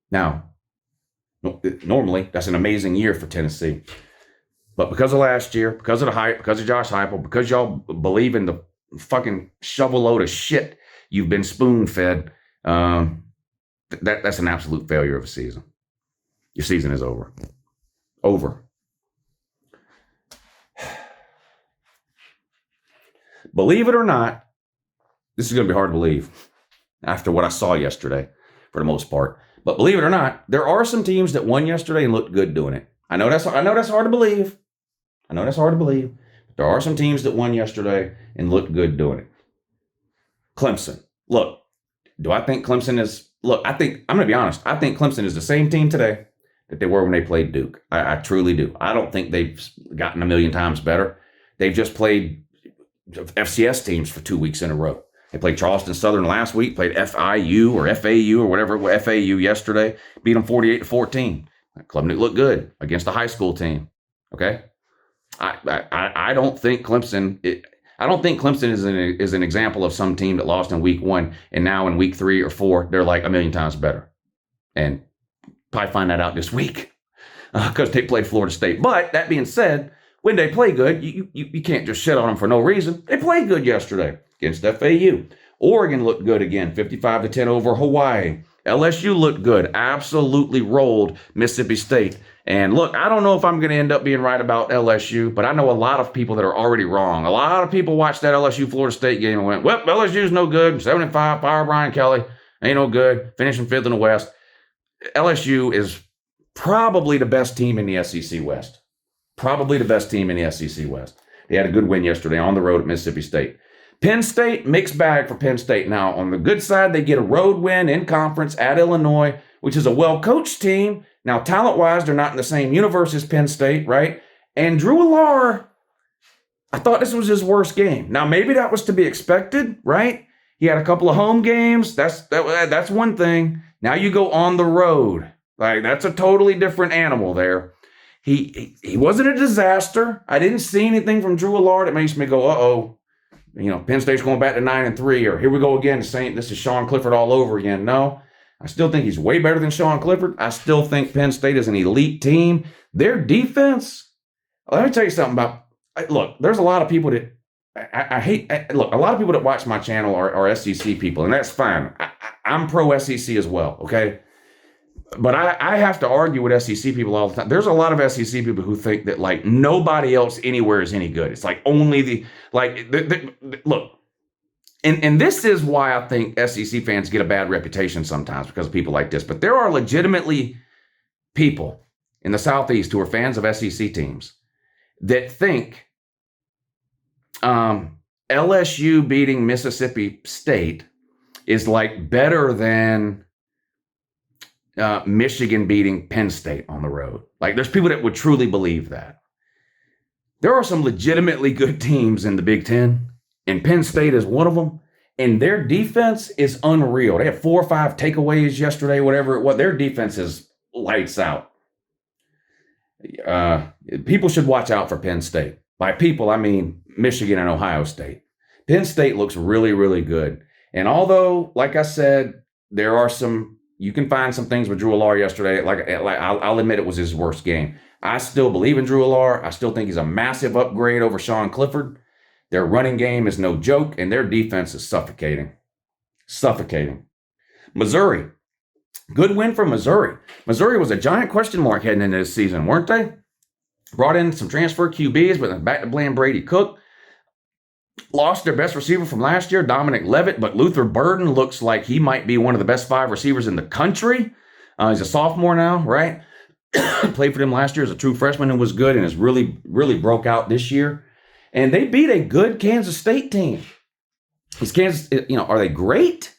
Now, normally, that's an amazing year for Tennessee. But because of last year, because of the hype, because of Josh Heupel, because y'all believe in the fucking shovel load of shit you've been spoon-fed, that's an absolute failure of a season. Your season is over. Over. Believe it or not, this is going to be hard to believe after what I saw yesterday, for the most part. But believe it or not, there are some teams that won yesterday and looked good doing it. I know that's hard to believe. There are some teams that won yesterday and looked good doing it. Clemson. Look, do I think Clemson is... Look, I'm going to be honest. I think Clemson is the same team today that they were when they played Duke. I truly do. I don't think they've gotten a million times better. They've just played FCS teams for 2 weeks in a row. They played Charleston Southern last week, played FIU or FAU or whatever, FAU yesterday, beat them 48-14. Clemson looked good against a high school team. Okay? I don't think Clemson... I don't think Clemson is an example of some team that lost in week 1 and now in week 3 or 4, they're like a million times better. And probably find that out this week because they played Florida State. But that being said, when they play good, you can't just shit on them for no reason. They played good yesterday against FAU. Oregon looked good again, 55-10 over Hawaii. LSU looked good, absolutely rolled Mississippi State. And look, I don't know if I'm going to end up being right about LSU, but I know a lot of people that are already wrong. A lot of people watched that LSU-Florida State game and went, well, LSU's no good. 7-5, fire Brian Kelly. Ain't no good. Finishing 5th in the West. LSU is probably the best team in the SEC West. Probably the best team in the SEC West. They had a good win yesterday on the road at Mississippi State. Penn State, mixed bag for Penn State. Now, on the good side, they get a road win in conference at Illinois, which is a well-coached team. Now, talent-wise, they're not in the same universe as Penn State, right? And Drew Allar, I thought this was his worst game. Now, maybe that was to be expected, right? He had a couple of home games. That's one thing. Now you go on the road. Like, that's a totally different animal there. He wasn't a disaster. I didn't see anything from Drew Allar that makes me go, uh-oh. Penn State's going back to 9-3, or here we go again, saying this is Sean Clifford all over again. No. I still think he's way better than Sean Clifford. I still think Penn State is an elite team. Their defense, let me tell you something about, look, there's a lot of people that, look, a lot of people that watch my channel are SEC people, and that's fine. I'm pro SEC as well, okay? But I have to argue with SEC people all the time. There's a lot of SEC people who think that, like, nobody else anywhere is any good. It's like only look, and this is why I think SEC fans get a bad reputation sometimes because of people like this. But there are legitimately people in the Southeast who are fans of SEC teams that think LSU beating Mississippi State is like better than Michigan beating Penn State on the road. Like, there's people that would truly believe that. There are some legitimately good teams in the Big Ten, and Penn State is one of them. And their defense is unreal. They had 4 or 5 takeaways yesterday, whatever it was. Their defense is lights out. People should watch out for Penn State. By people, I mean Michigan and Ohio State. Penn State looks really, really good. And although, like I said, there are you can find some things with Drew Allar yesterday. Like I'll admit it was his worst game. I still believe in Drew Allar. I still think he's a massive upgrade over Sean Clifford. Their running game is no joke, and their defense is suffocating. Suffocating. Missouri. Good win for Missouri. Missouri was a giant question mark heading into this season, weren't they? Brought in some transfer QBs, but back to blame Brady Cook. Lost their best receiver from last year, Dominic Levitt, but Luther Burden looks like he might be one of the best 5 receivers in the country. He's a sophomore now, right? Played for them last year as a true freshman and was good and has really, really broke out this year. And they beat a good Kansas State team. Is Kansas, are they great?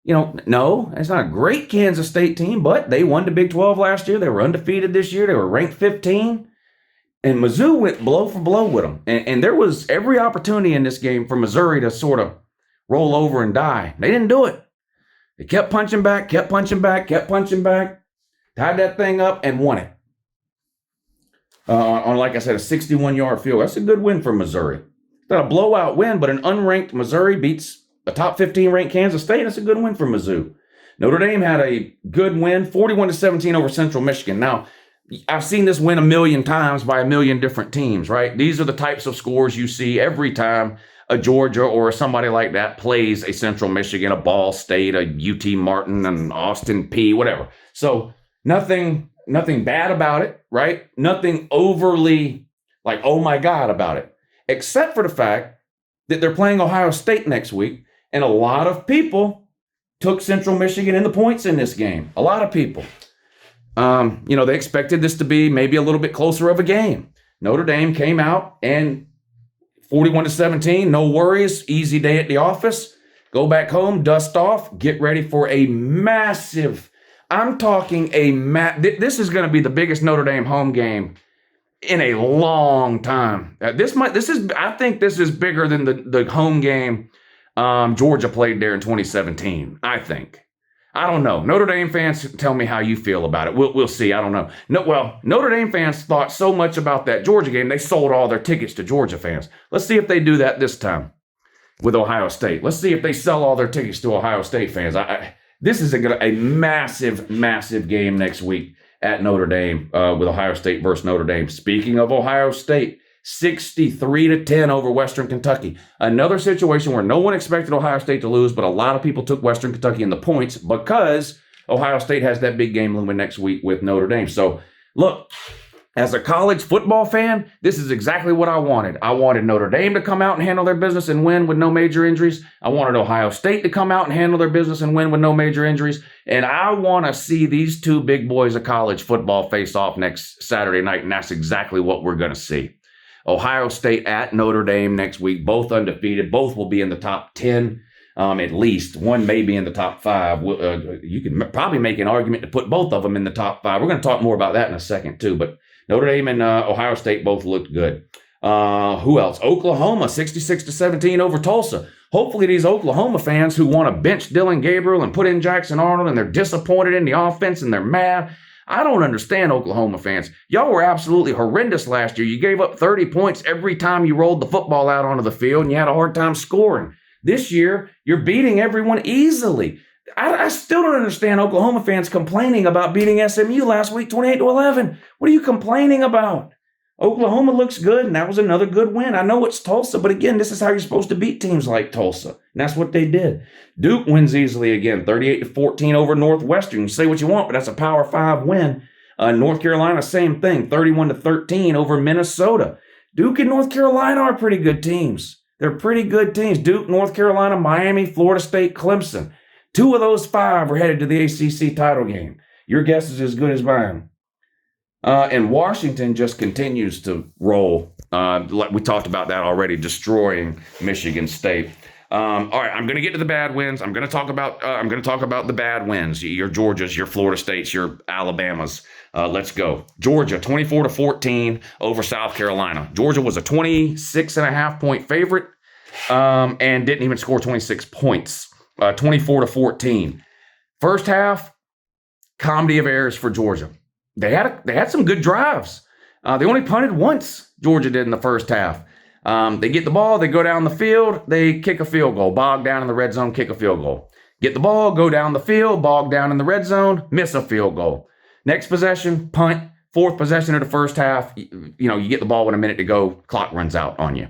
No, it's not a great Kansas State team, but they won the Big 12 last year. They were undefeated this year. They were ranked 15. And Mizzou went blow for blow with them. And there was every opportunity in this game for Missouri to sort of roll over and die. They didn't do it. They kept punching back, kept punching back, tied that thing up, and won it. On, like I said, a 61-yard field. That's a good win for Missouri. It's not a blowout win, but an unranked Missouri beats a top 15 ranked Kansas State. That's a good win for Mizzou. Notre Dame had a good win, 41-17 over Central Michigan. Now, I've seen this win a million times by a million different teams, right? These are the types of scores you see every time a Georgia or somebody like that plays a Central Michigan, a Ball State, a UT Martin, an Austin P, whatever. So nothing bad about it, right? Nothing overly like, oh my God about it, except for the fact that they're playing Ohio State next week. And a lot of people took Central Michigan in the points in this game. A lot of people. They expected this to be maybe a little bit closer of a game. Notre Dame came out and 41-17, no worries, easy day at the office. Go back home, dust off, get ready for a massive, this is going to be the biggest Notre Dame home game in a long time. I think this is bigger than the home game Georgia played there in 2017, I think. I don't know. Notre Dame fans, tell me how you feel about it. We'll see. I don't know. Notre Dame fans thought so much about that Georgia game, they sold all their tickets to Georgia fans. Let's see if they do that this time with Ohio State. Let's see if they sell all their tickets to Ohio State fans. This is a massive, massive game next week at Notre Dame with Ohio State versus Notre Dame. Speaking of Ohio State, 63-10 over Western Kentucky. Another situation where no one expected Ohio State to lose, but a lot of people took Western Kentucky in the points because Ohio State has that big game looming next week with Notre Dame. So, look, as a college football fan, this is exactly what I wanted. I wanted Notre Dame to come out and handle their business and win with no major injuries. I wanted Ohio State to come out and handle their business and win with no major injuries. And I want to see these two big boys of college football face off next Saturday night, and that's exactly what we're going to see. Ohio State at Notre Dame next week, both undefeated. Both will be in the top 10 at least. One may be in the top 5. You can probably make an argument to put both of them in the top 5. We're going to talk more about that in a second, too. But Notre Dame and Ohio State both looked good. Who else? Oklahoma, 66-17 over Tulsa. Hopefully these Oklahoma fans who want to bench Dylan Gabriel and put in Jackson Arnold and they're disappointed in the offense and they're mad. I don't understand Oklahoma fans. Y'all were absolutely horrendous last year. You gave up 30 points every time you rolled the football out onto the field, and you had a hard time scoring. This year, you're beating everyone easily. I still don't understand Oklahoma fans complaining about beating SMU last week 28-11. What are you complaining about? Oklahoma looks good, and that was another good win. I know it's Tulsa, but again, this is how you're supposed to beat teams like Tulsa. And that's what they did. Duke wins easily again, 38-14 over Northwestern. You say what you want, but that's a Power 5 win. North Carolina, same thing, 31-13 over Minnesota. Duke and North Carolina are pretty good teams. They're pretty good teams. Duke, North Carolina, Miami, Florida State, Clemson. 2 of those 5 are headed to the ACC title game. Your guess is as good as mine. And Washington just continues to roll. We talked about that already, destroying Michigan State. All right, I'm going to get to the bad wins. I'm going to talk about the bad wins. Your Georgias, your Florida States, your Alabamas. Let's go. Georgia, 24-14 over South Carolina. Georgia was a 26.5-point favorite and didn't even score 26 points. 24-14. First half, comedy of errors for Georgia. They had some good drives. They only punted once, Georgia did in the first half. They get the ball, they go down the field, they kick a field goal, bog down in the red zone, kick a field goal. Get the ball, go down the field, bog down in the red zone, miss a field goal. Next possession, punt, fourth possession of the first half, you get the ball with a minute to go, clock runs out on you.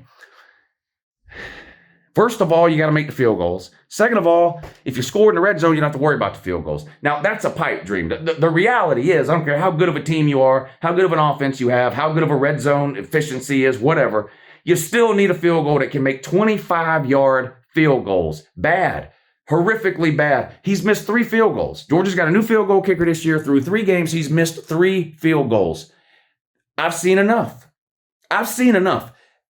First of all, you got to make the field goals. Second of all, if you score in the red zone, you don't have to worry about the field goals. Now, that's a pipe dream. The reality is, I don't care how good of a team you are, how good of an offense you have, how good of a red zone efficiency is, whatever, you still need a field goal that can make 25-yard field goals. Bad. Horrifically bad. He's missed 3 field goals. Georgia's got a new field goal kicker this year. Through 3 games, he's missed 3 field goals. I've seen enough.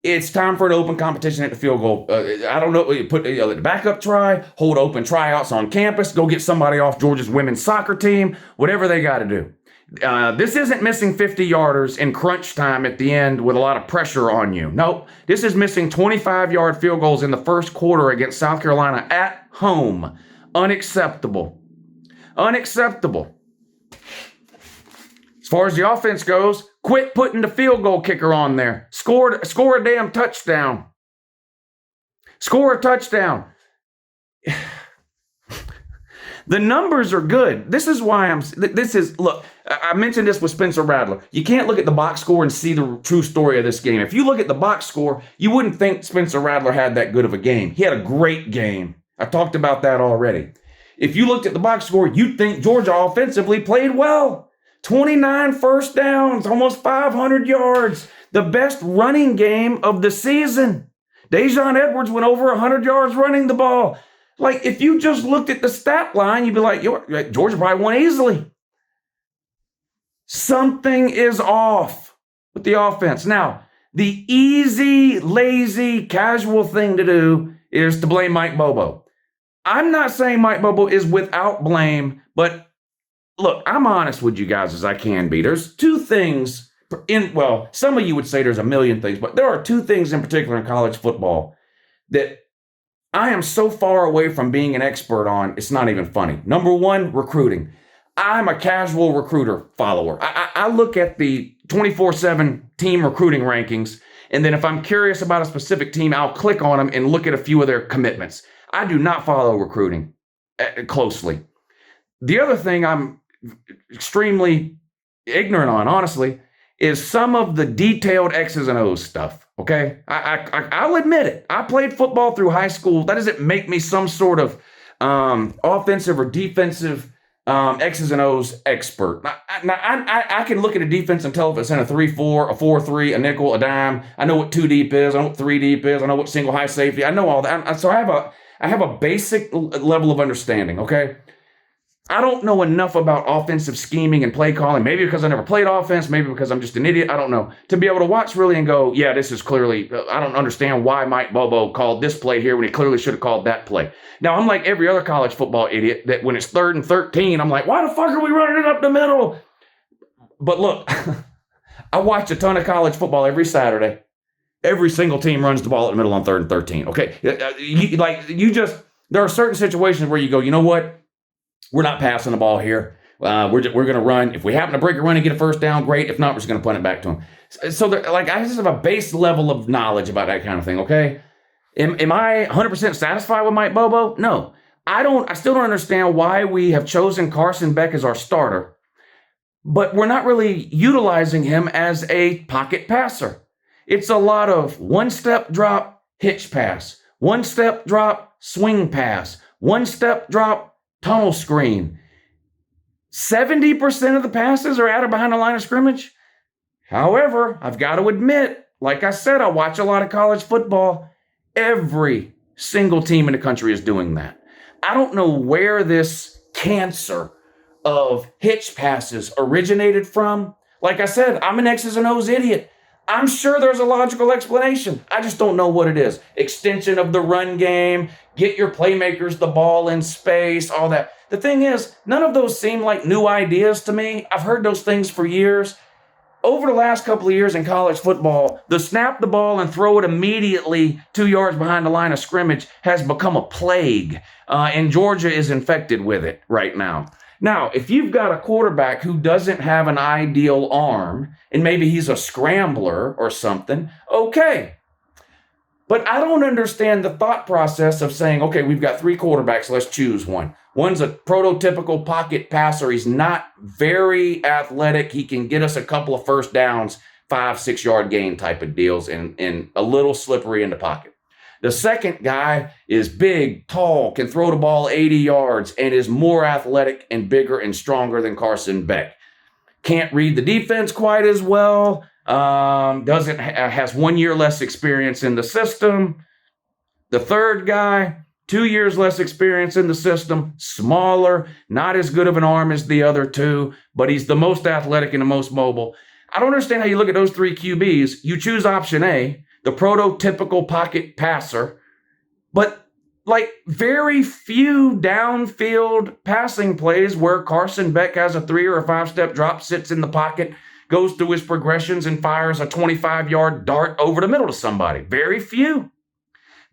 It's time for an open competition at the field goal. I don't know. Put the backup try, hold open tryouts on campus, go get somebody off Georgia's women's soccer team, whatever they got to do. This isn't missing 50-yarders in crunch time at the end with a lot of pressure on you. Nope. This is missing 25-yard field goals in the first quarter against South Carolina at home. Unacceptable. Unacceptable. As far as the offense goes, quit putting the field goal kicker on there. Score a damn touchdown. Score a touchdown. The numbers are good. This is why look, I mentioned this with Spencer Rattler. You can't look at the box score and see the true story of this game. If you look at the box score, you wouldn't think Spencer Rattler had that good of a game. He had a great game. I talked about that already. If you looked at the box score, you'd think Georgia offensively played well. 29 first downs, almost 500 yards. The best running game of the season. Dejon Edwards went over 100 yards running the ball. Like, if you just looked at the stat line, you'd be like, Georgia probably won easily. Something is off with the offense. Now, the easy, lazy, casual thing to do is to blame Mike Bobo. I'm not saying Mike Bobo is without blame, but look, I'm honest with you guys as I can be. There's 2 things some of you would say there's a million things, but there are 2 things in particular in college football that I am so far away from being an expert on, it's not even funny. Number 1, recruiting. I'm a casual recruiter follower. I look at the 24/7 team recruiting rankings, and then if I'm curious about a specific team, I'll click on them and look at a few of their commitments. I do not follow recruiting closely. The other thing I'm extremely ignorant on, honestly, is some of the detailed X's and O's stuff, okay? I'll admit it. I played football through high school. That doesn't make me some sort of offensive or defensive X's and O's expert. Now, I can look at a defense and tell if it's in a 3-4, a 4-3, a nickel, a dime. I know what 2 deep is. I know what 3 deep is. I know what single high safety. I know all that. So I have a basic level of understanding, okay? I don't know enough about offensive scheming and play calling, maybe because I never played offense, maybe because I'm just an idiot, I don't know, to be able to watch really and go, yeah, this is clearly, I don't understand why Mike Bobo called this play here when he clearly should have called that play. Now, I'm like every other college football idiot that when it's 3rd and 13, I'm like, why the fuck are we running it up the middle? But look, I watch a ton of college football every Saturday. Every single team runs the ball at the middle on 3rd and 13, okay? There are certain situations where you go, you know what? We're not passing the ball here. We're going to run. If we happen to break a run and get a first down, great. If not, we're just going to punt it back to them. So I just have a base level of knowledge about that kind of thing, okay? Am I 100% satisfied with Mike Bobo? No. I still don't understand why we have chosen Carson Beck as our starter, but we're not really utilizing him as a pocket passer. It's a lot of one-step drop, hitch pass. One-step drop, swing pass. One-step drop, tunnel screen. 70% of the passes are out of behind the line of scrimmage. However, I've got to admit, like I said, I watch a lot of college football. Every single team in the country is doing that. I don't know where this cancer of hitch passes originated from. Like I said, I'm an X's and O's idiot. I'm sure there's a logical explanation. I just don't know what it is. Extension of the run game, get your playmakers the ball in space, all that. The thing is, none of those seem like new ideas to me. I've heard those things for years. Over the last couple of years in college football, the snap the ball and throw it immediately 2 yards behind the line of scrimmage has become a plague, and Georgia is infected with it right now. Now, if you've got a quarterback who doesn't have an ideal arm, and maybe he's a scrambler or something, okay. But I don't understand the thought process of saying, okay, we've got 3 quarterbacks, let's choose one. One's a prototypical pocket passer. He's not very athletic. He can get us a couple of first downs, 5-6 yard gain type of deals, and a little slippery in the pocket. The second guy is big, tall, can throw the ball 80 yards, and is more athletic and bigger and stronger than Carson Beck. Can't read the defense quite as well. Has 1 year less experience in the system. The third guy, 2 years less experience in the system, smaller, not as good of an arm as the other two, but he's the most athletic and the most mobile. I don't understand how you look at those 3 QBs. You choose option A, the prototypical pocket passer, but like very few downfield passing plays where Carson Beck has a 3 or a 5-step drop, sits in the pocket, goes through his progressions and fires a 25-yard dart over the middle to somebody. Very few.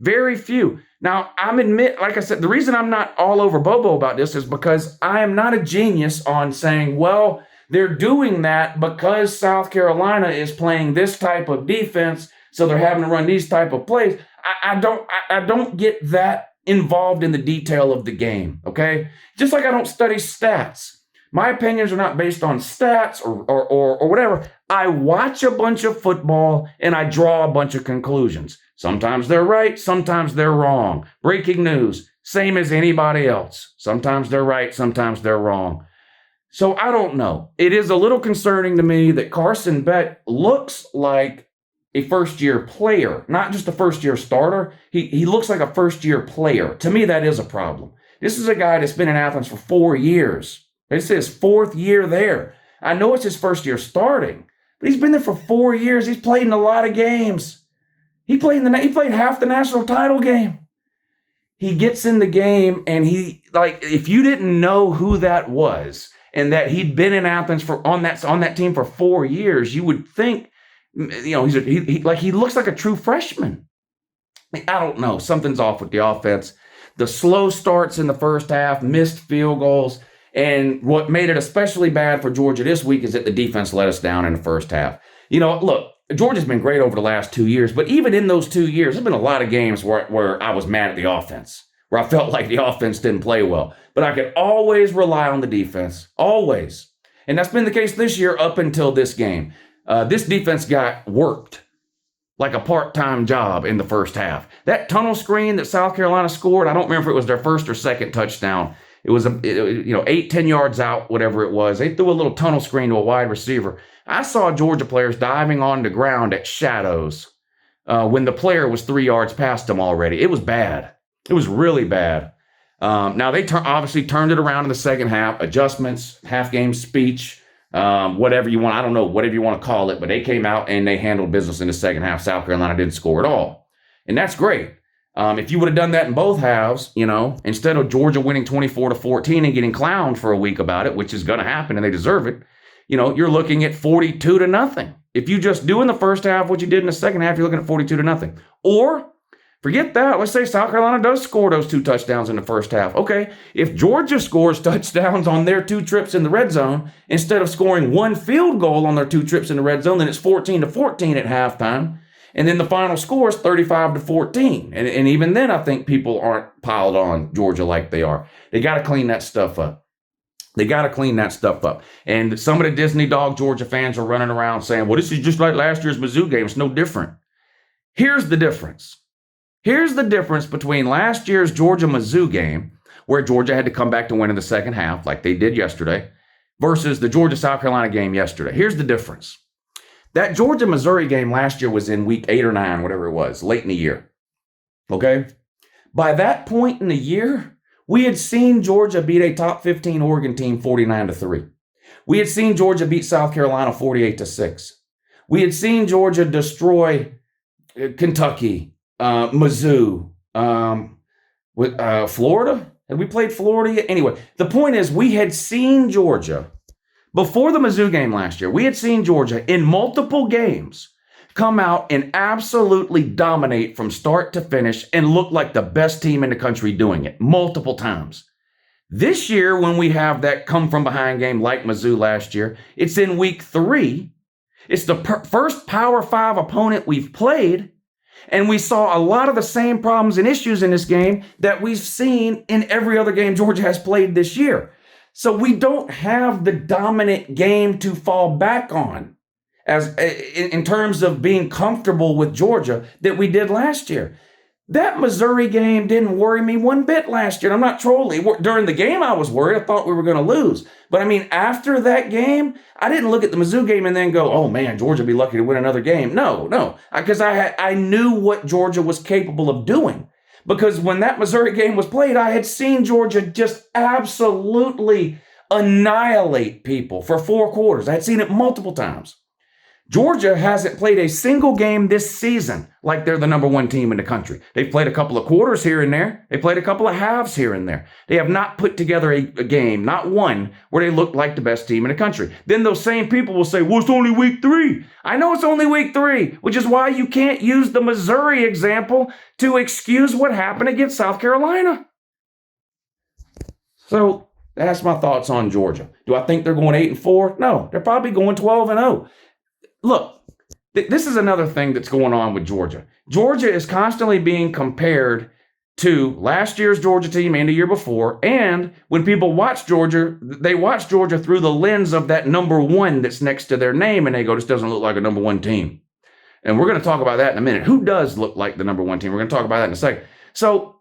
Very few. Now, like I said, the reason I'm not all over Bobo about this is because I am not a genius on saying, well, they're doing that because South Carolina is playing this type of defense, so they're having to run these type of plays. I don't get that involved in the detail of the game, okay? Just like I don't study stats. My opinions are not based on stats or whatever. I watch a bunch of football and I draw a bunch of conclusions. Sometimes they're right, sometimes they're wrong. Breaking news, same as anybody else. Sometimes they're right, sometimes they're wrong. So I don't know. It is a little concerning to me that Carson Beck looks like a first-year player, not just a first-year starter. He looks like a first-year player. To me, that is a problem. This is a guy that's been in Athens for 4 years. It's his 4th year there. I know it's his first year starting, but he's been there for 4 years. He's played in a lot of games. He played half the national title game. He gets in the game, and if you didn't know who that was and that he'd been in Athens on that team for 4 years, you would think, he looks like a true freshman. I don't know. Something's off with the offense. The slow starts in the first half, missed field goals. And what made it especially bad for Georgia this week is that the defense let us down in the first half. Look, Georgia's been great over the last 2 years, but even in those 2 years, there's been a lot of games where I was mad at the offense, where I felt like the offense didn't play well. But I could always rely on the defense, always. And that's been the case this year up until this game. This defense got worked like a part-time job in the first half. That tunnel screen that South Carolina scored, I don't remember if it was their first or second touchdown. It was 8-10 yards out, whatever it was. They threw a little tunnel screen to a wide receiver. I saw Georgia players diving on the ground at shadows when the player was 3 yards past them already. It was bad. It was really bad. Now they obviously turned it around in the second half. Adjustments, half-game speech, whatever you want. I don't know, whatever you want to call it. But they came out and they handled business in the second half. South Carolina didn't score at all. And that's great. If you would have done that in both halves, instead of Georgia winning 24-14 and getting clowned for a week about it, which is going to happen and they deserve it, you're looking at 42-0. If you just do in the first half what you did in the second half, you're looking at 42-0. Or forget that. Let's say South Carolina does score those 2 touchdowns in the first half. Okay, if Georgia scores touchdowns on their 2 trips in the red zone instead of scoring 1 field goal on their 2 trips in the red zone, then it's 14-14 at halftime. And then the final score is 35-14. And even then, I think people aren't piled on Georgia like they are. They got to clean that stuff up. And some of the Disney Dog Georgia fans are running around saying, well, this is just like last year's Mizzou game. It's no different. Here's the difference. Here's the difference between last year's Georgia-Mizzou game, where Georgia had to come back to win in the second half, like they did yesterday, versus the Georgia-South Carolina game yesterday. Here's the difference. That Georgia-Missouri game last year was in week 8 or 9, whatever it was, late in the year. Okay? By that point in the year, we had seen Georgia beat a top 15 Oregon team 49-3. We had seen Georgia beat South Carolina 48-6. We had seen Georgia destroy Kentucky, Mizzou, Florida. Had we played Florida yet? Anyway, the point is we had seen Georgia before the Mizzou game last year. We had seen Georgia in multiple games come out and absolutely dominate from start to finish and look like the best team in the country doing it multiple times. This year, when we have that come from behind game like Mizzou last year, it's in week 3. It's the first Power 5 opponent we've played. And we saw a lot of the same problems and issues in this game that we've seen in every other game Georgia has played this year. So we don't have the dominant game to fall back on as in terms of being comfortable with Georgia that we did last year. That Missouri game didn't worry me one bit last year. I'm not trolling. During the game, I was worried. I thought we were going to lose. But I mean, after that game, I didn't look at the Mizzou game and then go, oh man, Georgia will be lucky to win another game. No, because I knew what Georgia was capable of doing. Because when that Missouri game was played, I had seen Georgia just absolutely annihilate people for 4 quarters. I had seen it multiple times. Georgia hasn't played a single game this season like they're the number 1 team in the country. They've played a couple of quarters here and there. They played a couple of halves here and there. They have not put together a game, not one, where they look like the best team in the country. Then those same people will say, well, it's only week 3. I know it's only week 3, which is why you can't use the Missouri example to excuse what happened against South Carolina. So that's my thoughts on Georgia. Do I think they're going 8-4? No, they're probably going 12-0. Look, this is another thing that's going on with Georgia. Georgia is constantly being compared to last year's Georgia team and the year before. And when people watch Georgia, they watch Georgia through the lens of that number 1 that's next to their name. And they go, this doesn't look like a number 1 team. And we're going to talk about that in a minute. Who does look like the number 1 team? We're going to talk about that in a second. So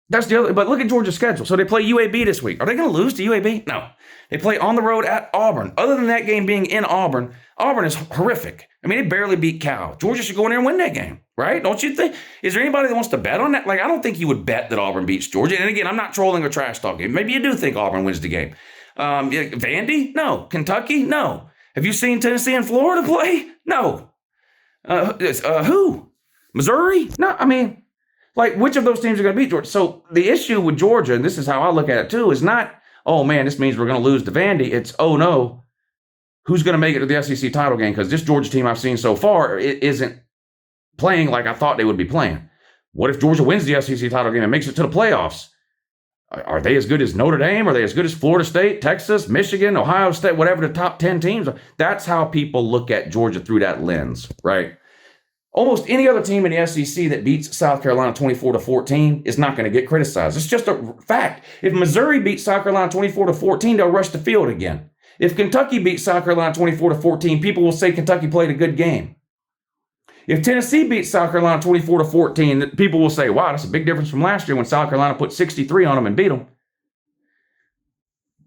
that's the other, but look at Georgia's schedule. So they play UAB this week. Are they going to lose to UAB? No. They play on the road at Auburn. Other than that game being in Auburn, Auburn is horrific. I mean, they barely beat Cal. Georgia should go in there and win that game, right? Don't you think? Is there anybody that wants to bet on that? Like, I don't think you would bet that Auburn beats Georgia. And again, I'm not trolling or trash talking. Maybe you do think Auburn wins the game. Vandy? No. Kentucky? No. Have you seen Tennessee and Florida play? No. Who? Missouri? No. I mean, like, which of those teams are going to beat Georgia? So the issue with Georgia, and this is how I look at it too, is not, oh man, this means we're going to lose to Vandy. It's, oh no, who's going to make it to the SEC title game? Because this Georgia team I've seen so far isn't playing like I thought they would be playing. What if Georgia wins the SEC title game and makes it to the playoffs? Are they as good as Notre Dame? Are they as good as Florida State, Texas, Michigan, Ohio State, whatever the top 10 teams are? That's how people look at Georgia through that lens, right? Almost any other team in the SEC that beats South Carolina 24-14 is not going to get criticized. It's just a fact. If Missouri beats South Carolina 24-14, they'll rush the field again. If Kentucky beats South Carolina 24-14, people will say Kentucky played a good game. If Tennessee beats South Carolina 24-14, people will say, wow, that's a big difference from last year when South Carolina put 63 on them and beat them.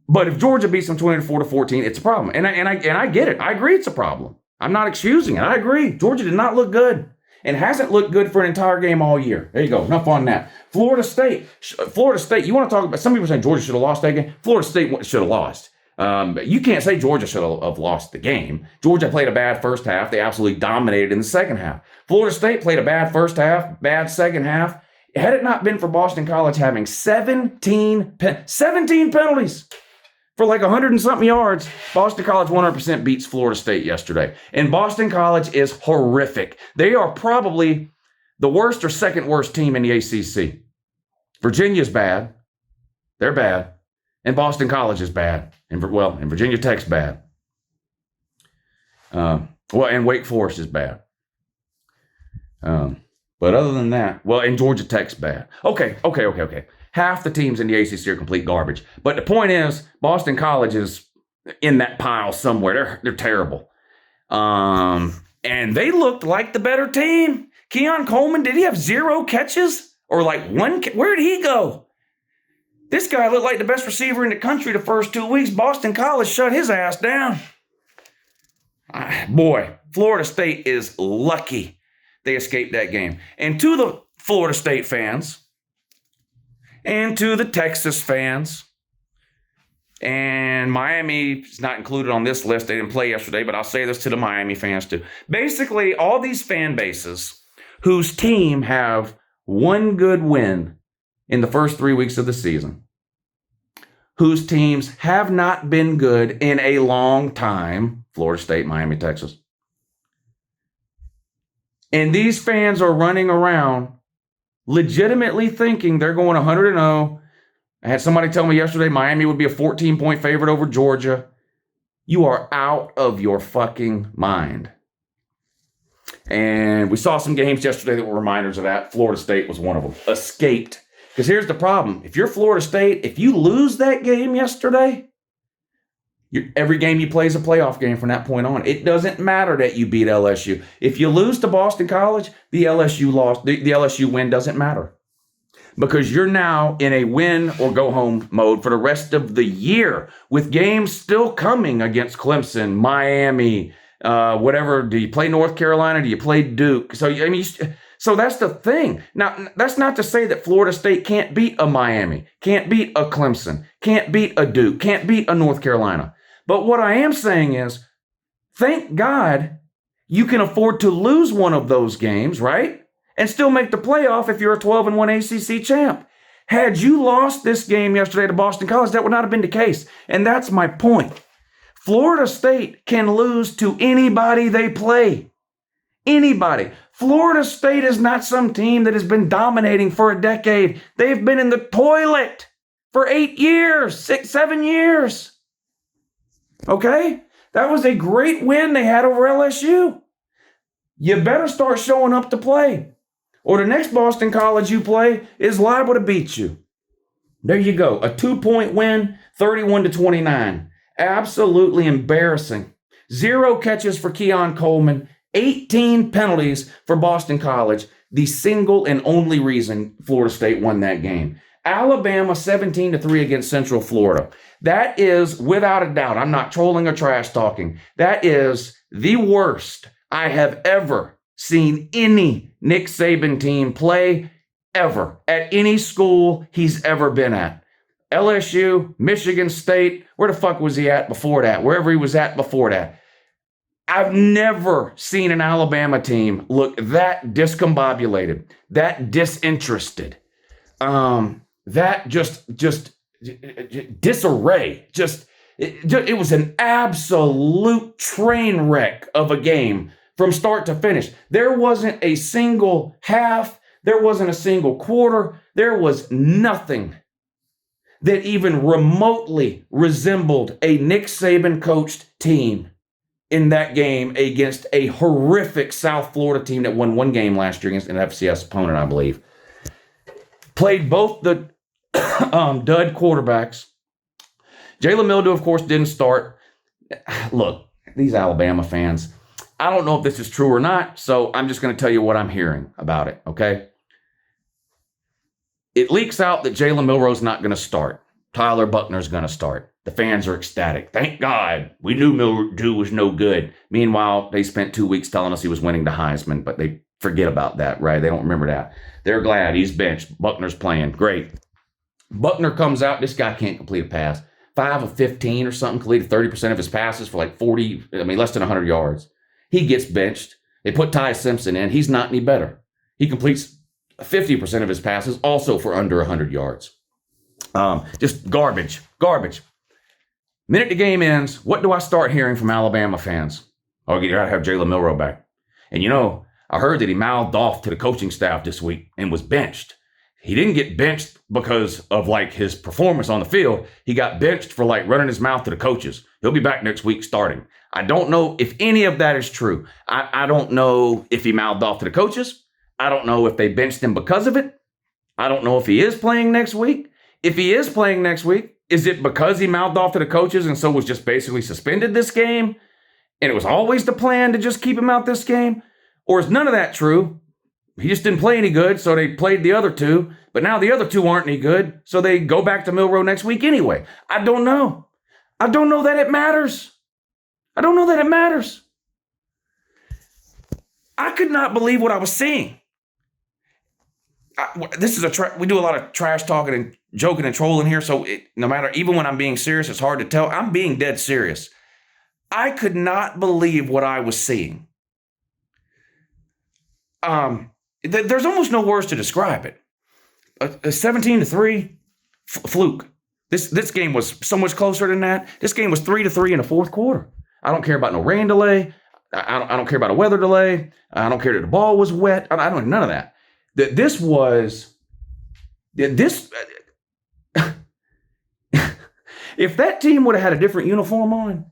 But if Georgia beats them 24-14, it's a problem. And I get it. I agree it's a problem. I'm not excusing it. I agree. Georgia did not look good and hasn't looked good for an entire game all year. There you go. Enough on that. Florida State, you want to talk about, some people saying Georgia should have lost that game. Florida State should have lost. You can't say Georgia should have lost the game. Georgia played a bad first half. They absolutely dominated in the second half. Florida State played a bad first half, bad second half. Had it not been for Boston College having 17 penalties for like 100 and something yards, Boston College 100% beats Florida State yesterday. And Boston College is horrific. They are probably the worst or second worst team in the ACC. Virginia's bad. They're bad. And Boston College is bad. And Virginia Tech's bad. And Wake Forest is bad. But other than that, and Georgia Tech's bad. Okay. Half the teams in the ACC are complete garbage. But the point is, Boston College is in that pile somewhere. They're terrible. And they looked like the better team. Keon Coleman, did he have 0 catches? Or like 1? Where did he go? This guy looked like the best receiver in the country the first 2 weeks. Boston College shut his ass down. Boy, Florida State is lucky they escaped that game. And to the Florida State fans, and to the Texas fans, and Miami is not included on this list. They didn't play yesterday, but I'll say this to the Miami fans too. Basically, all these fan bases whose team have one good win in the first 3 weeks of the season, whose teams have not been good in a long time, Florida State, Miami, Texas. And these fans are running around legitimately thinking they're going 100-0, I had somebody tell me yesterday Miami would be a 14-point favorite over Georgia. You are out of your fucking mind. And we saw some games yesterday that were reminders of that. Florida State was one of them. Escaped. Because here's the problem. If you're Florida State, if you lose that game yesterday, every game you play is a playoff game from that point on. It doesn't matter that you beat LSU. If you lose to Boston College, the LSU win doesn't matter. Because you're now in a win or go home mode for the rest of the year, with games still coming against Clemson, Miami, whatever. Do you play North Carolina? Do you play Duke? So, I mean, so that's the thing. Now, that's not to say that Florida State can't beat a Miami, can't beat a Clemson, can't beat a Duke, can't beat a North Carolina. But what I am saying is, thank God you can afford to lose one of those games, right? And still make the playoff if you're a 12-1 ACC champ. Had you lost this game yesterday to Boston College, that would not have been the case. And that's my point. Florida State can lose to anybody they play. Anybody. Florida State is not some team that has been dominating for a decade. They've been in the toilet for 8 years, 7 years. Okay? That was a great win they had over LSU. You better start showing up to play, or the next Boston College you play is liable to beat you. There you go. A 2-point win, 31-29. Absolutely embarrassing. 0 catches for Keon Coleman, 18 penalties for Boston College. The single and only reason Florida State won that game. Alabama 17-3 against Central Florida. That is, without a doubt, I'm not trolling or trash talking, that is the worst I have ever seen any Nick Saban team play ever at any school he's ever been at. LSU, Michigan State, where the fuck was he at before that? Wherever he was at before that. I've never seen an Alabama team look that discombobulated, that disinterested, that just disarray. It was an absolute train wreck of a game from start to finish. There wasn't a single half. There wasn't a single quarter. There was nothing that even remotely resembled a Nick Saban coached team in that game against a horrific South Florida team that won one game last year against an FCS opponent, I believe. Played both the dud quarterbacks. Jalen Mildew, of course, didn't start. Look, these Alabama fans, I don't know if this is true or not, so I'm just going to tell you what I'm hearing about it, okay? It leaks out that Jalen Milrow's not going to start. Tyler Buckner's going to start. The fans are ecstatic. Thank God. We knew Mildew was no good. Meanwhile, they spent 2 weeks telling us he was winning the Heisman, but they forget about that, right? They don't remember that. They're glad he's benched. Buckner's playing. Great. Buckner comes out. This guy can't complete a pass. 5 of 15 or something, completed 30% of his passes for like less than 100 yards. He gets benched. They put Ty Simpson in. He's not any better. He completes 50% of his passes, also for under 100 yards. Just garbage. Minute the game ends, what do I start hearing from Alabama fans? Oh, you got to have Jalen Milrow back. And I heard that he mouthed off to the coaching staff this week and was benched. He didn't get benched because of his performance on the field. He got benched for running his mouth to the coaches. He'll be back next week starting. I don't know if any of that is true. I don't know if he mouthed off to the coaches. I don't know if they benched him because of it. I don't know if he is playing next week. If he is playing next week, is it because he mouthed off to the coaches and so was just basically suspended this game? And it was always the plan to just keep him out this game? Or is none of that true? He just didn't play any good, so they played the other two. But now the other two aren't any good, so they go back to Milrow next week anyway. I don't know. I don't know that it matters. I could not believe what I was seeing. We do a lot of trash talking and joking and trolling here, so no matter, even when I'm being serious, it's hard to tell. I'm being dead serious. I could not believe what I was seeing. There's almost no words to describe it. A 17-3 fluke. This game was so much closer than that. This game was 3-3 in the fourth quarter. I don't care about no rain delay. I don't care about a weather delay. I don't care that the ball was wet. I don't none of that. If that team would have had a different uniform on,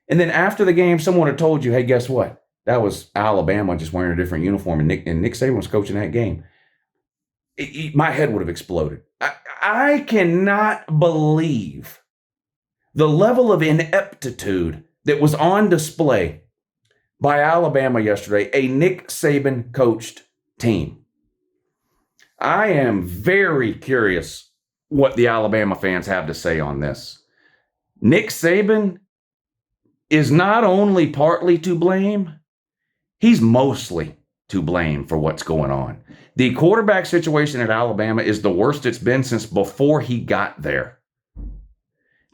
and then after the game, someone had told you, hey, guess what? That was Alabama just wearing a different uniform, and Nick Saban was coaching that game. My head would have exploded. I cannot believe the level of ineptitude that was on display by Alabama yesterday, a Nick Saban coached team. I am very curious what the Alabama fans have to say on this. Nick Saban is not only partly to blame, he's mostly to blame for what's going on. The quarterback situation at Alabama is the worst it's been since before he got there.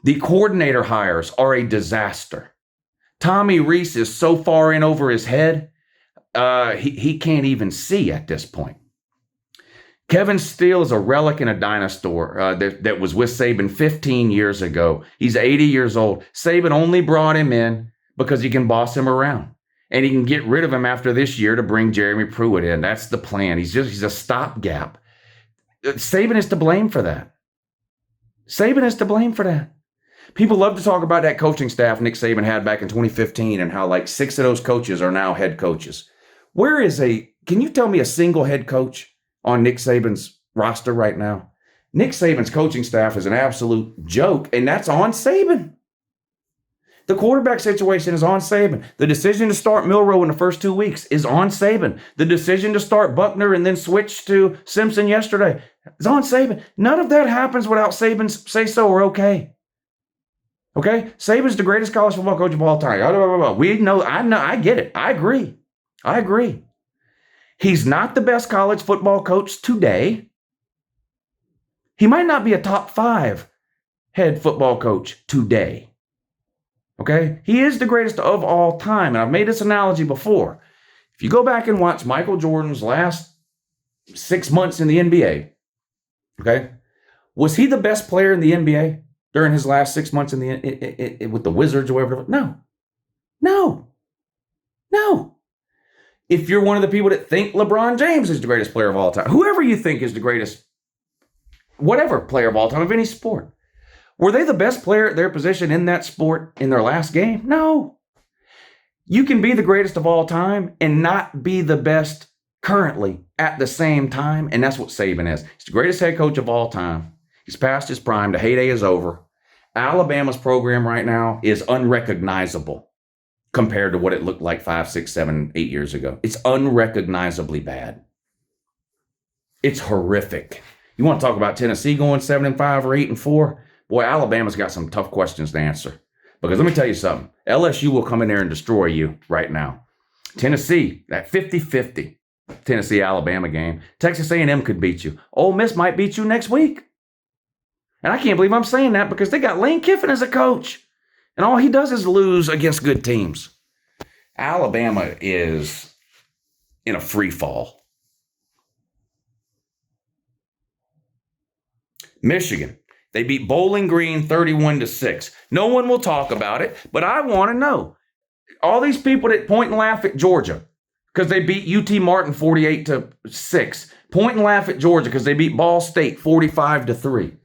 The coordinator hires are a disaster. Tommy Rees is so far in over his head, he can't even see at this point. Kevin Steele is a relic in a dinosaur that was with Saban 15 years ago. He's 80 years old. Saban only brought him in because he can boss him around. And he can get rid of him after this year to bring Jeremy Pruitt in. That's the plan. He's a stopgap. Saban is to blame for that. Saban is to blame for that. People love to talk about that coaching staff Nick Saban had back in 2015 and how like 6 of those coaches are now head coaches. Can you tell me a single head coach on Nick Saban's roster right now? Nick Saban's coaching staff is an absolute joke, and that's on Saban. The quarterback situation is on Saban. The decision to start Milroe in the first 2 weeks is on Saban. The decision to start Buckner and then switch to Simpson yesterday is on Saban. None of that happens without Saban's say-so or okay. Okay? Saban's the greatest college football coach of all time. We know, I get it. I agree. He's not the best college football coach today. He might not be a top 5 head football coach today. Okay? He is the greatest of all time. And I've made this analogy before. If you go back and watch Michael Jordan's last 6 months in the NBA, okay, was he the best player in the NBA during his last 6 months with the Wizards or whatever? No. If you're one of the people that think LeBron James is the greatest player of all time, whoever you think is the greatest, whatever player of all time of any sport, were they the best player at their position in that sport in their last game? No. You can be the greatest of all time and not be the best currently at the same time, and that's what Saban is. He's the greatest head coach of all time. He's past his prime. The heyday is over. Alabama's program right now is unrecognizable compared to what it looked like 5, 6, 7, 8 years ago. It's unrecognizably bad. It's horrific. You want to talk about Tennessee going 7-5 or 8-4? Boy, Alabama's got some tough questions to answer. Because let me tell you something. LSU will come in there and destroy you right now. Tennessee, that 50-50 Tennessee-Alabama game. Texas A&M could beat you. Ole Miss might beat you next week. And I can't believe I'm saying that because they got Lane Kiffin as a coach. And all he does is lose against good teams. Alabama is in a free fall. Michigan. They beat Bowling Green 31-6. No one will talk about it, but I want to know. All these people that point and laugh at Georgia because they beat UT Martin 48-6. Point and laugh at Georgia because they beat Ball State 45-3.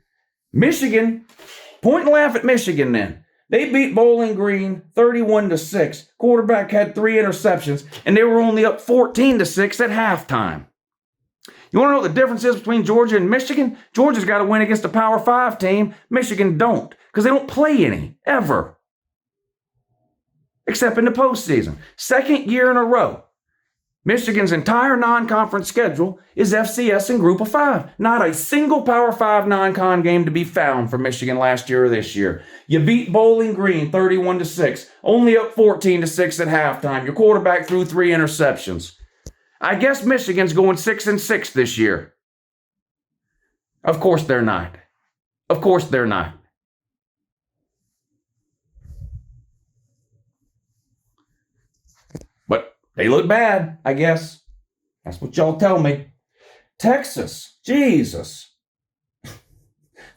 Michigan, point and laugh at Michigan then. They beat Bowling Green 31-6. Quarterback had 3 interceptions, and they were only up 14-6 at halftime. You want to know what the difference is between Georgia and Michigan? Georgia's got to win against a Power 5 team. Michigan don't, because they don't play any, ever. Except in the postseason. Second year in a row. Michigan's entire non-conference schedule is FCS and Group of 5. Not a single Power 5 non-con game to be found for Michigan last year or this year. You beat Bowling Green 31-6, only up 14-6 at halftime. Your quarterback threw 3 interceptions. I guess Michigan's going 6-6 this year. Of course they're not. Of course they're not. But they look bad, I guess. That's what y'all tell me. Texas, Jesus.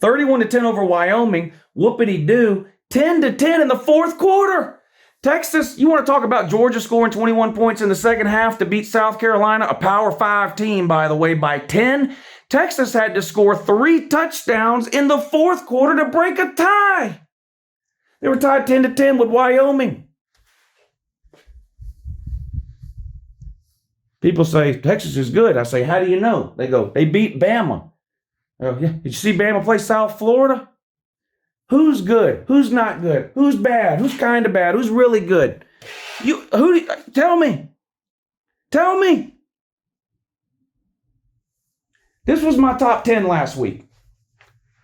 31-10 over Wyoming. Whoopity-doo. 10-10 in the fourth quarter. Texas, you want to talk about Georgia scoring 21 points in the second half to beat South Carolina, a Power 5 team, by the way, by 10? Texas had to score 3 touchdowns in the fourth quarter to break a tie. They were tied 10-10 with Wyoming. People say, Texas is good. I say, how do you know? They go, they beat Bama. Oh, yeah. Did you see Bama play South Florida? Who's good? Who's not good? Who's bad? Who's kind of bad? Who's really good? Tell me. Tell me. This was my top 10 last week.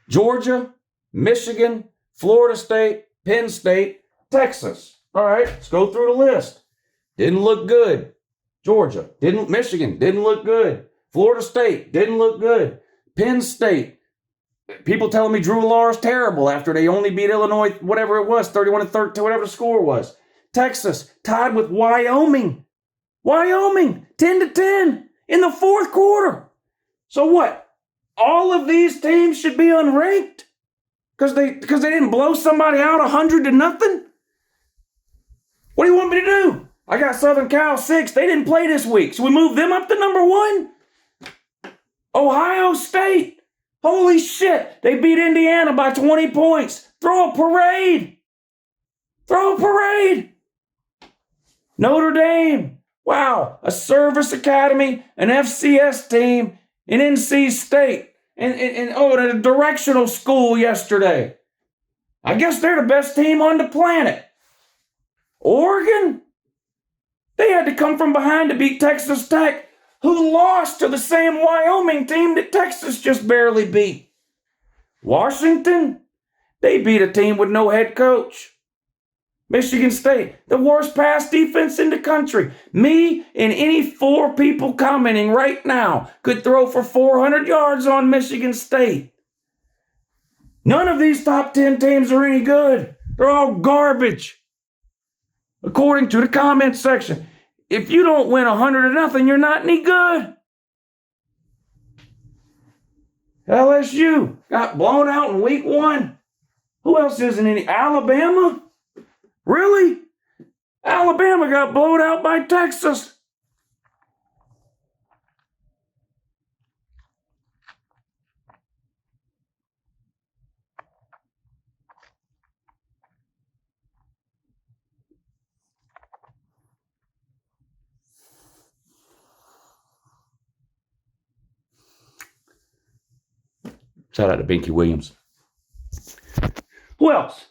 Georgia, Michigan, Florida State, Penn State, Texas. All right, let's go through the list. Didn't look good. Georgia, Michigan, didn't look good. Florida State, didn't look good. Penn State, people telling me Drew Law's terrible after they only beat Illinois, whatever it was, 31-13, whatever the score was. Texas, tied with Wyoming. Wyoming, 10-10 in the fourth quarter. So what? All of these teams should be unranked? Because they didn't blow somebody out 100-0? What do you want me to do? I got Southern Cal 6. They didn't play this week. Should we move them up to number 1? Ohio State. Holy shit. They beat Indiana by 20 points. Throw a parade. Throw a parade. Notre Dame. Wow. A service academy, an FCS team, an NC State, and a directional school yesterday. I guess they're the best team on the planet. Oregon? They had to come from behind to beat Texas Tech, who lost to the same Wyoming team that Texas just barely beat. Washington? They beat a team with no head coach. Michigan State, the worst pass defense in the country. Me and any 4 people commenting right now could throw for 400 yards on Michigan State. None of these top 10 teams are any good. They're all garbage. According to the comment section, if you don't win 100-0, you're not any good. LSU got blown out in week 1. Who else isn't any? Alabama? Really? Alabama got blown out by Texas. Shout out to Binky Williams. Who else?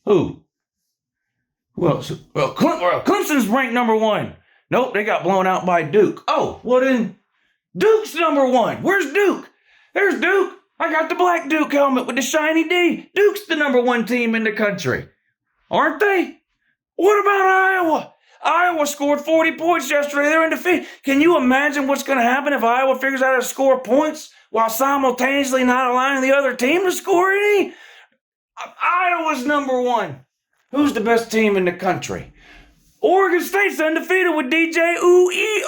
Who else? Well, Clemson's ranked number 1. Nope, they got blown out by Duke. Oh, well then, Duke's number 1. Where's Duke? There's Duke. I got the black Duke helmet with the shiny D. Duke's the number 1 team in the country. Aren't they? What about Iowa? Iowa scored 40 points yesterday. They're in defeat. Can you imagine what's going to happen if Iowa figures out how to score points while simultaneously not allowing the other team to score any? Iowa's number 1. Who's the best team in the country? Oregon State's undefeated with DJ Uiagalelei.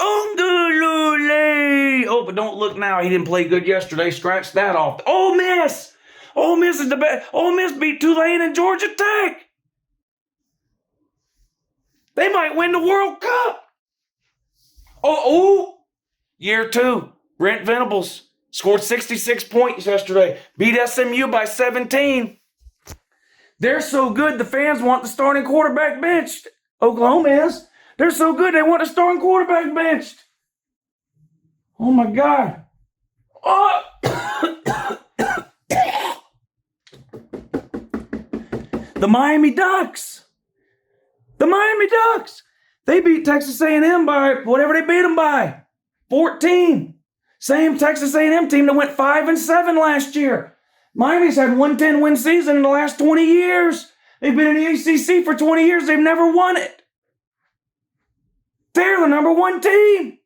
Oh, but don't look now. He didn't play good yesterday. Scratch that off. Ole Miss. Ole Miss is the best. Ole Miss beat Tulane and Georgia Tech. They might win the World Cup. Year 2. Brent Venables scored 66 points yesterday. Beat SMU by 17. They're so good, the fans want the starting quarterback benched. Oklahoma is. They're so good, they want the starting quarterback benched. Oh, my God. Oh. The Miami Ducks. The Miami Ducks. They beat Texas A&M by whatever they beat them by. 14. Same Texas A&M team that went 5-7 last year. Miami's had one 10-win season in the last 20 years. They've been in the ACC for 20 years. They've never won it. They're the number 1 team.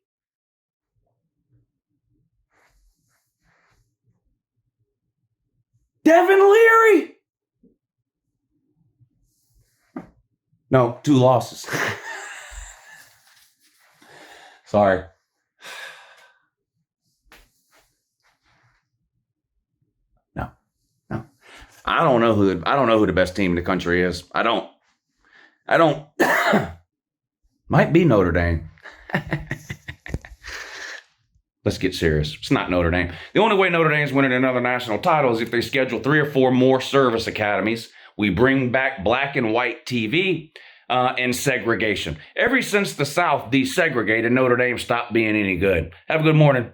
Devin Leary. No, 2 losses. Sorry. I don't know who the best team in the country is. I don't. Might be Notre Dame. Let's get serious. It's not Notre Dame. The only way Notre Dame's winning another national title is if they schedule 3 or 4 more service academies We bring back black and white TV. And segregation. Ever since the South desegregated, Notre Dame stopped being any good. Have a good morning.